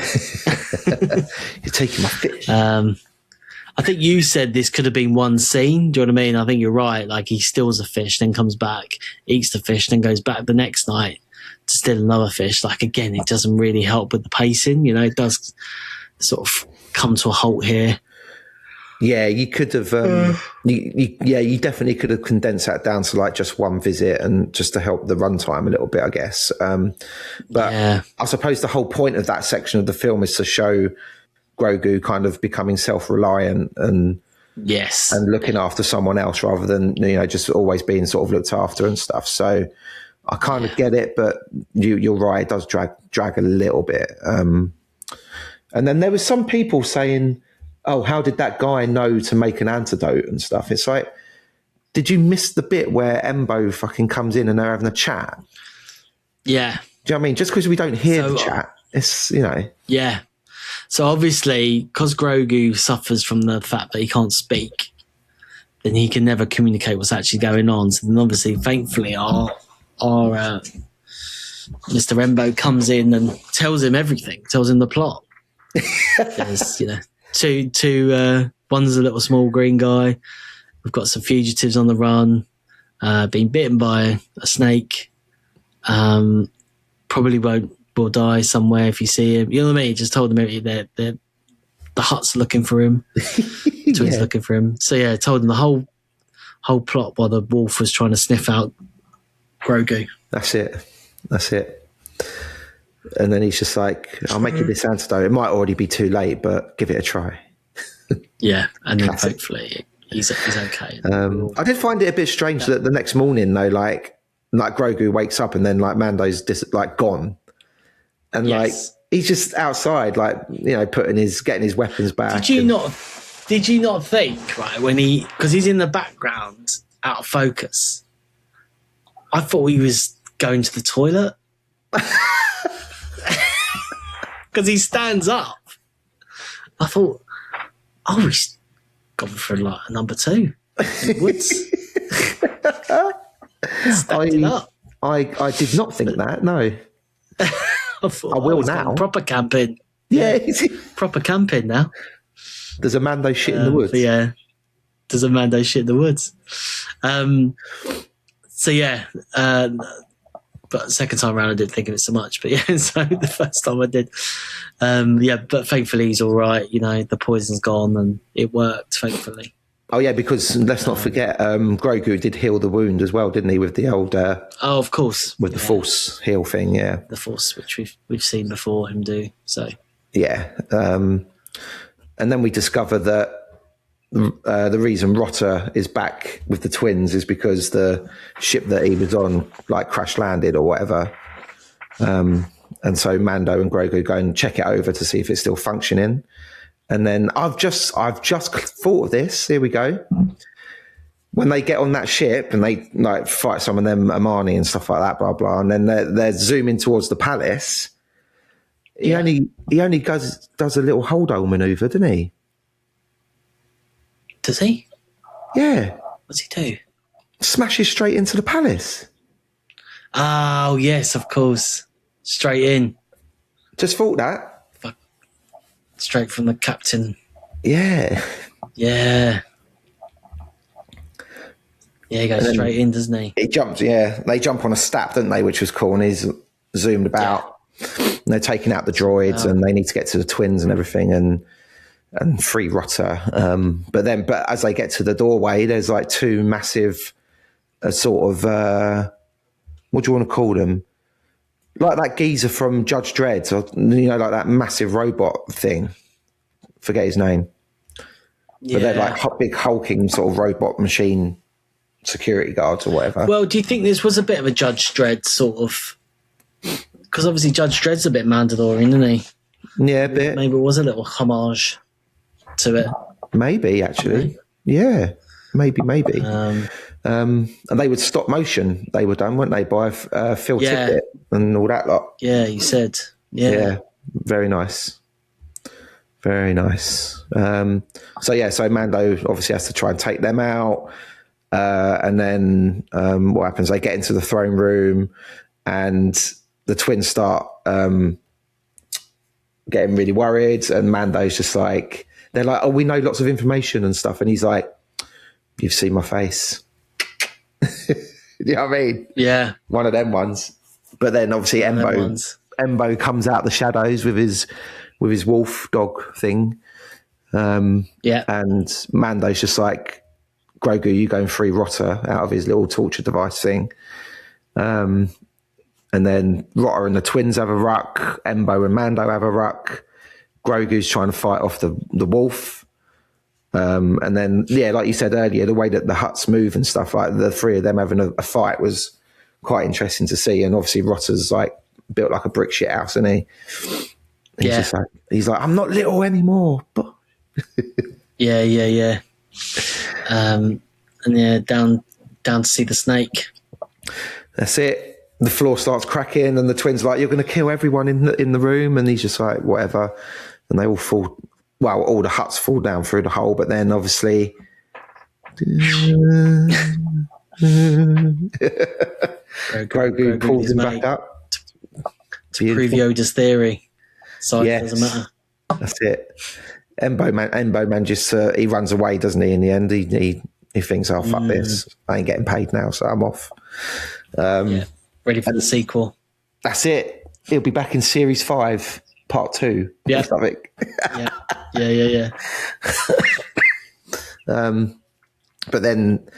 You're taking my fish. I think you said this could have been one scene. Do you know what I mean? I think you're right. Like, he steals a fish, then comes back, eats the fish, then goes back the next night to steal another fish. Like, again, it doesn't really help with the pacing. It does sort of come to a halt here. Yeah, you could have. You definitely could have condensed that down to like just one visit, and just to help the runtime a little bit, I guess. But I suppose the whole point of that section of the film is to show Grogu kind of becoming self-reliant and looking after someone else rather than just always being sort of looked after and stuff. So I kind of get it, but you're right, it does drag a little bit. And then there was some people saying, oh, how did that guy know to make an antidote and stuff? It's like, did you miss the bit where Embo fucking comes in and they're having a chat? Yeah. Do you know what I mean? Just because we don't hear the chat, it's, Yeah. So obviously, because Grogu suffers from the fact that he can't speak, then he can never communicate what's actually going on. So then obviously, thankfully, our Mr. Embo comes in and tells him everything, tells him the plot. There's, one's a little small green guy. We've got some fugitives on the run, being bitten by a snake. Probably will die somewhere if you see him. You know what I mean? Just told them the hut's looking for him. Twins looking for him. So yeah, told them the whole plot while the wolf was trying to sniff out Grogu. That's it. And then he's just like, I'll make you this antidote. It might already be too late, but give it a try. Yeah, and then hopefully he's okay. I did find it a bit strange that the next morning, though, like Grogu wakes up and then like Mando's gone. And like he's just outside, like getting his weapons back. Did you not think, right, when because he's in the background, out of focus? I thought he was going to the toilet because he stands up. I thought, oh, he's gone for like a number 2 in the woods. I did not think that. No. I will now. Proper camping. Yeah. Proper camping now. There's a Mando shit in the woods. Yeah. There's a Mando shit in the woods. But second time around I didn't think of it so much. But yeah, so the first time I did. But thankfully he's all right. The poison's gone and it worked, thankfully. Oh yeah, because let's not forget, Grogu did heal the wound as well, didn't he? With the old, of course, with the Force heal thing, yeah, the Force, which we've seen before him do. So yeah, and then we discover that the reason Rotta is back with the twins is because the ship that he was on like crash landed or whatever, and so Mando and Grogu go and check it over to see if it's still functioning. And then I've just thought of this. Here we go. When they get on that ship and they like fight some of them Amani and stuff like that, blah blah, and then they're zooming towards the palace. he only does a little hold hole maneuver, doesn't he? Does he? Yeah. What's he do? Smashes straight into the palace. Oh, yes, of course. Straight in. Just thought that. Straight from the captain. Yeah. Yeah. Yeah, he goes straight in, doesn't he? He jumps, yeah. They jump on a stap, don't they, which was cool, and he's zoomed about. Yeah. And they're taking out the droids, and they need to get to the twins and everything, and free Rotta. But as they get to the doorway, there's like two massive sort of, what do you want to call them? Like that geezer from Judge Dredd, or, like that massive robot thing. Forget his name. Yeah. But they're like big hulking sort of robot machine security guards or whatever. Well, do you think this was a bit of a Judge Dredd sort of? Because obviously Judge Dredd's a bit Mandalorian, isn't he? Yeah, a bit. Maybe it was a little homage to it. Maybe, actually. Yeah, maybe. And they would stop motion. They were done, weren't they, by Phil Tippett and all that lot. Yeah, you said. Yeah. Very nice. Very nice. So Mando obviously has to try and take them out. And then what happens? They get into the throne room, and the twins start getting really worried. And Mando's just like, they're like, "Oh, we know lots of information and stuff." And he's like, "You've seen my face." You know what I mean? Yeah. One of them ones. But then obviously Embo comes out the shadows with his wolf dog thing. And Mando's just like, "Grogu, you go and free Rotta out of his little torture device thing." And then Rotta and the twins have a ruck. Embo and Mando have a ruck. Grogu's trying to fight off the wolf. And then, like you said earlier, the way that the huts move and stuff, like the three of them having a fight was quite interesting to see. And obviously Rotta's like built like a brick shit house, isn't he? He's like, "I'm not little anymore." Yeah. And down to see the snake. That's it. The floor starts cracking, and the twins are like, "You're going to kill everyone in the room," and he's just like, "Whatever," and they all fall. Well, all the huts fall down through the hole, but then obviously, Grogu pulls him back up to prove Yoda's theory. So it doesn't matter. That's it. Embo manages to, he runs away, doesn't he? In the end, he thinks, "Oh, fuck this! I ain't getting paid now, so I'm off." Ready for the sequel. That's it. He'll be back in Series 5, Part 2. Yeah. Something. Yeah. But then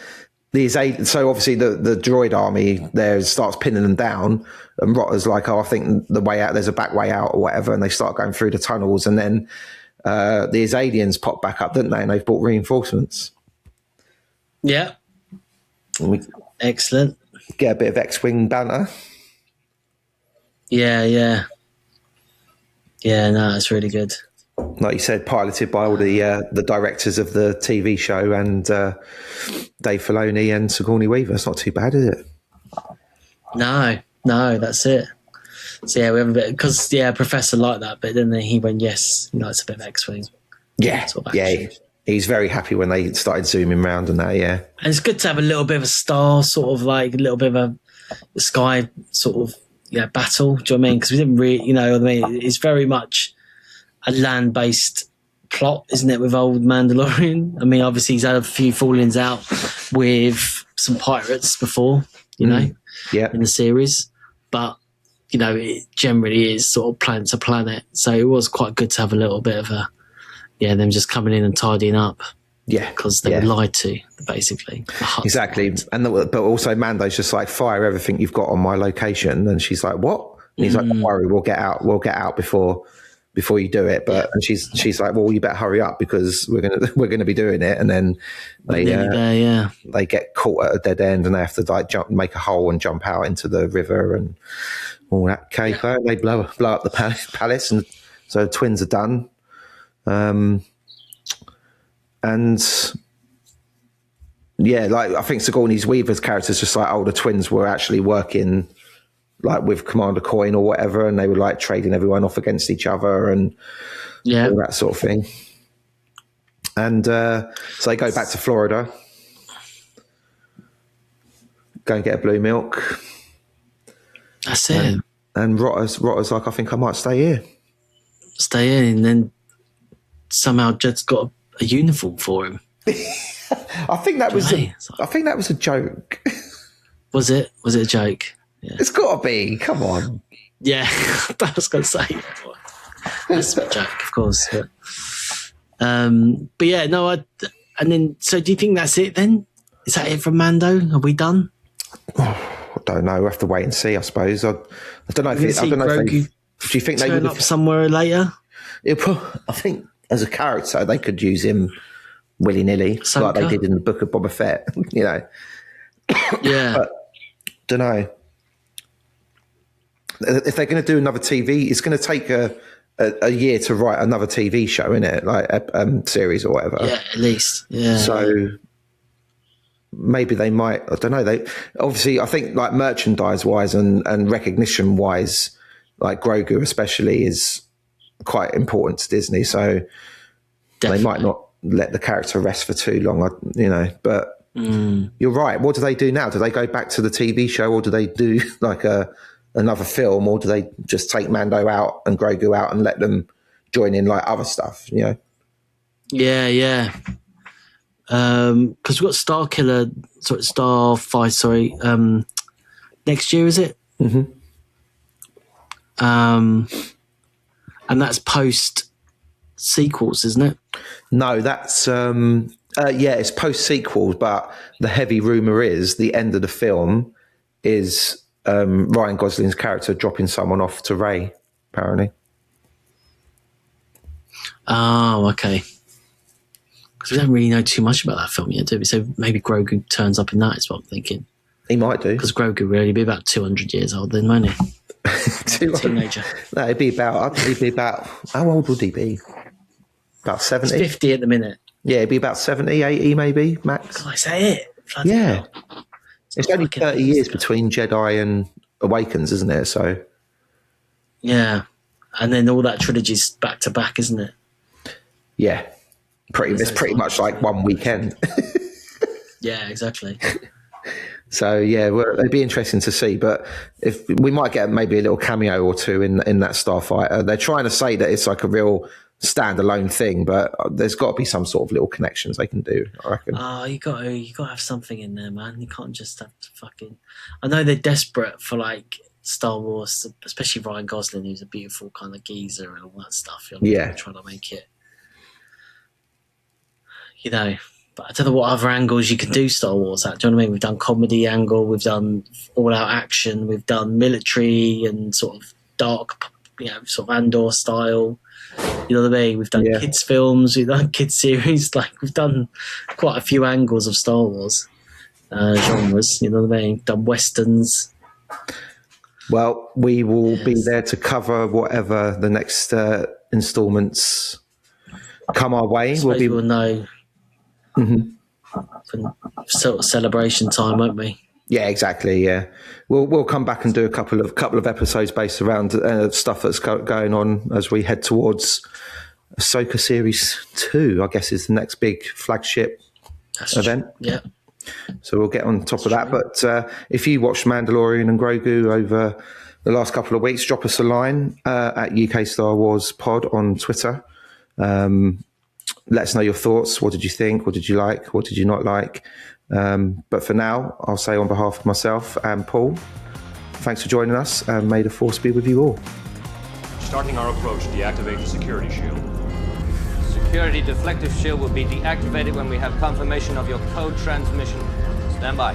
so obviously the droid army there starts pinning them down, and Rotta's like, "Oh, I think the way out, there's a back way out," or whatever, and they start going through the tunnels, and then these aliens pop back up, didn't they? And they've brought reinforcements. Yeah. Excellent. Get a bit of X-Wing banter. Yeah, no, it's really good. Like you said, piloted by all the directors of the TV show and Dave Filoni and Sigourney Weaver. It's not too bad, is it? No, that's it. So we have a bit, because Professor liked that bit, didn't he? He went, "Yes, it's a bit of X-Wing." Sort of he's very happy when they started zooming around and that. Yeah, and it's good to have a little bit of a star, sort of like a little bit of a sky sort of battle. Do you know what I mean? Because we didn't really, it's very much a land-based plot, isn't it, with old Mandalorian? I mean, obviously he's had a few fallings out with some pirates before, in the series, but it generally is sort of planet to planet. So it was quite good to have a little bit of them just coming in and tidying up. Yeah, because they were lied to, basically. Exactly, but also Mando's just like, "Fire everything you've got on my location," and she's like, "What?" And he's like, "Don't worry, we'll get out before you do it." But and she's like, "Well, you better hurry up because we're gonna be doing it." And then they get caught at a dead end, and they have to make a hole and jump out into the river and all that caper. They blow up the palace, and so the twins are done. And I think Sigourney Weaver's character is just like, "Oh, the twins were actually working like with Commander Coin or whatever, and they were like trading everyone off against each other and all that sort of thing. And so they go back to Florida, go and get a blue milk. That's it. And Rotta's like, I think I might stay here. Stay in, and then somehow Jed's got a uniform for him. I think that was a joke. Was it a joke? Yeah. It's got to be. Come on. Yeah, I was going to say. That's a joke, of course. But yeah, no. And then, so do you think that's it? Then is that it from Mando? Are we done? I don't know. We'll have to wait and see. I suppose. I don't know if it, I don't know if they, do you think they would turn up somewhere later? I think as a character they could use him willy nilly, like they did in the Book of Boba Fett. You know. Yeah. But don't know if they're going to do another TV. It's going to take a year to write another TV show, isn't it? Like series or whatever. Yeah, at least. Yeah. So maybe they might. I don't know. They obviously, I think, like merchandise wise and recognition wise, like Grogu especially is quite important to Disney. So Definitely. They might not let the character rest for too long. You know, but. You're right. What do they do now? Do they go back to the TV show, or do they do like another film, or do they just take Mando out and Grogu out and let them join in like other stuff? You know? Yeah. Because we've got Starfighter. Next year, is it? Mm-hmm. And that's post sequels, isn't it? No, that's. It's post-sequel, but the heavy rumour is the end of the film is Ryan Gosling's character dropping someone off to Rey, apparently. Oh, okay. Because we don't really know too much about that film yet, do we? So maybe Grogu turns up in that is what I'm thinking. He might do. Because Grogu would only be about 200 years old then, won't he? Teenager. No, he'd be about, how old would he be? About 70? He's 50 at the minute. Yeah, it'd be about 70, 80 maybe, max. God, is that it? Bloody hell. It's only 30 years ago. between Jedi and Awakens, isn't it? So, yeah. And then all that trilogy's back to back, isn't it? Yeah. It's pretty much like one weekend. Yeah, exactly. So, yeah, it'd be interesting to see. But if we might get maybe a little cameo or two in that Starfighter. They're trying to say that it's like a real standalone thing, but there's got to be some sort of little connections they can do, I reckon. Oh, you got to have something in there, man. You can't just have to fucking. I know they're desperate for like Star Wars, especially Ryan Gosling, who's a beautiful kind of geezer and all that stuff. You know, yeah, trying to make it. You know, but I don't know what other angles you can do Star Wars at. Do you know what I mean? We've done comedy angle, we've done all-out action, we've done military and sort of dark, you know, sort of Andor style. You know what I mean? We've done kids films, we've done kids series. Like we've done quite a few angles of Star Wars genres. You know what I mean? Done westerns. Well, we will be there to cover whatever the next instalments come our way. We'll know. For sort of celebration time, won't we? Yeah, exactly. Yeah, we'll come back and do a couple of episodes based around stuff that's going on as we head towards Ahsoka Series 2. I guess is the next big flagship event. True. Yeah. So we'll get on top of that. But if you watched Mandalorian and Grogu over the last couple of weeks, drop us a line at UK Star Wars Pod on Twitter. Let us know your thoughts. What did you think? What did you like? What did you not like? But for now, I'll say on behalf of myself and Paul, thanks for joining us, and may the Force be with you all. Starting our approach, deactivate the security shield. Security deflective shield will be deactivated when we have confirmation of your code transmission. Stand by.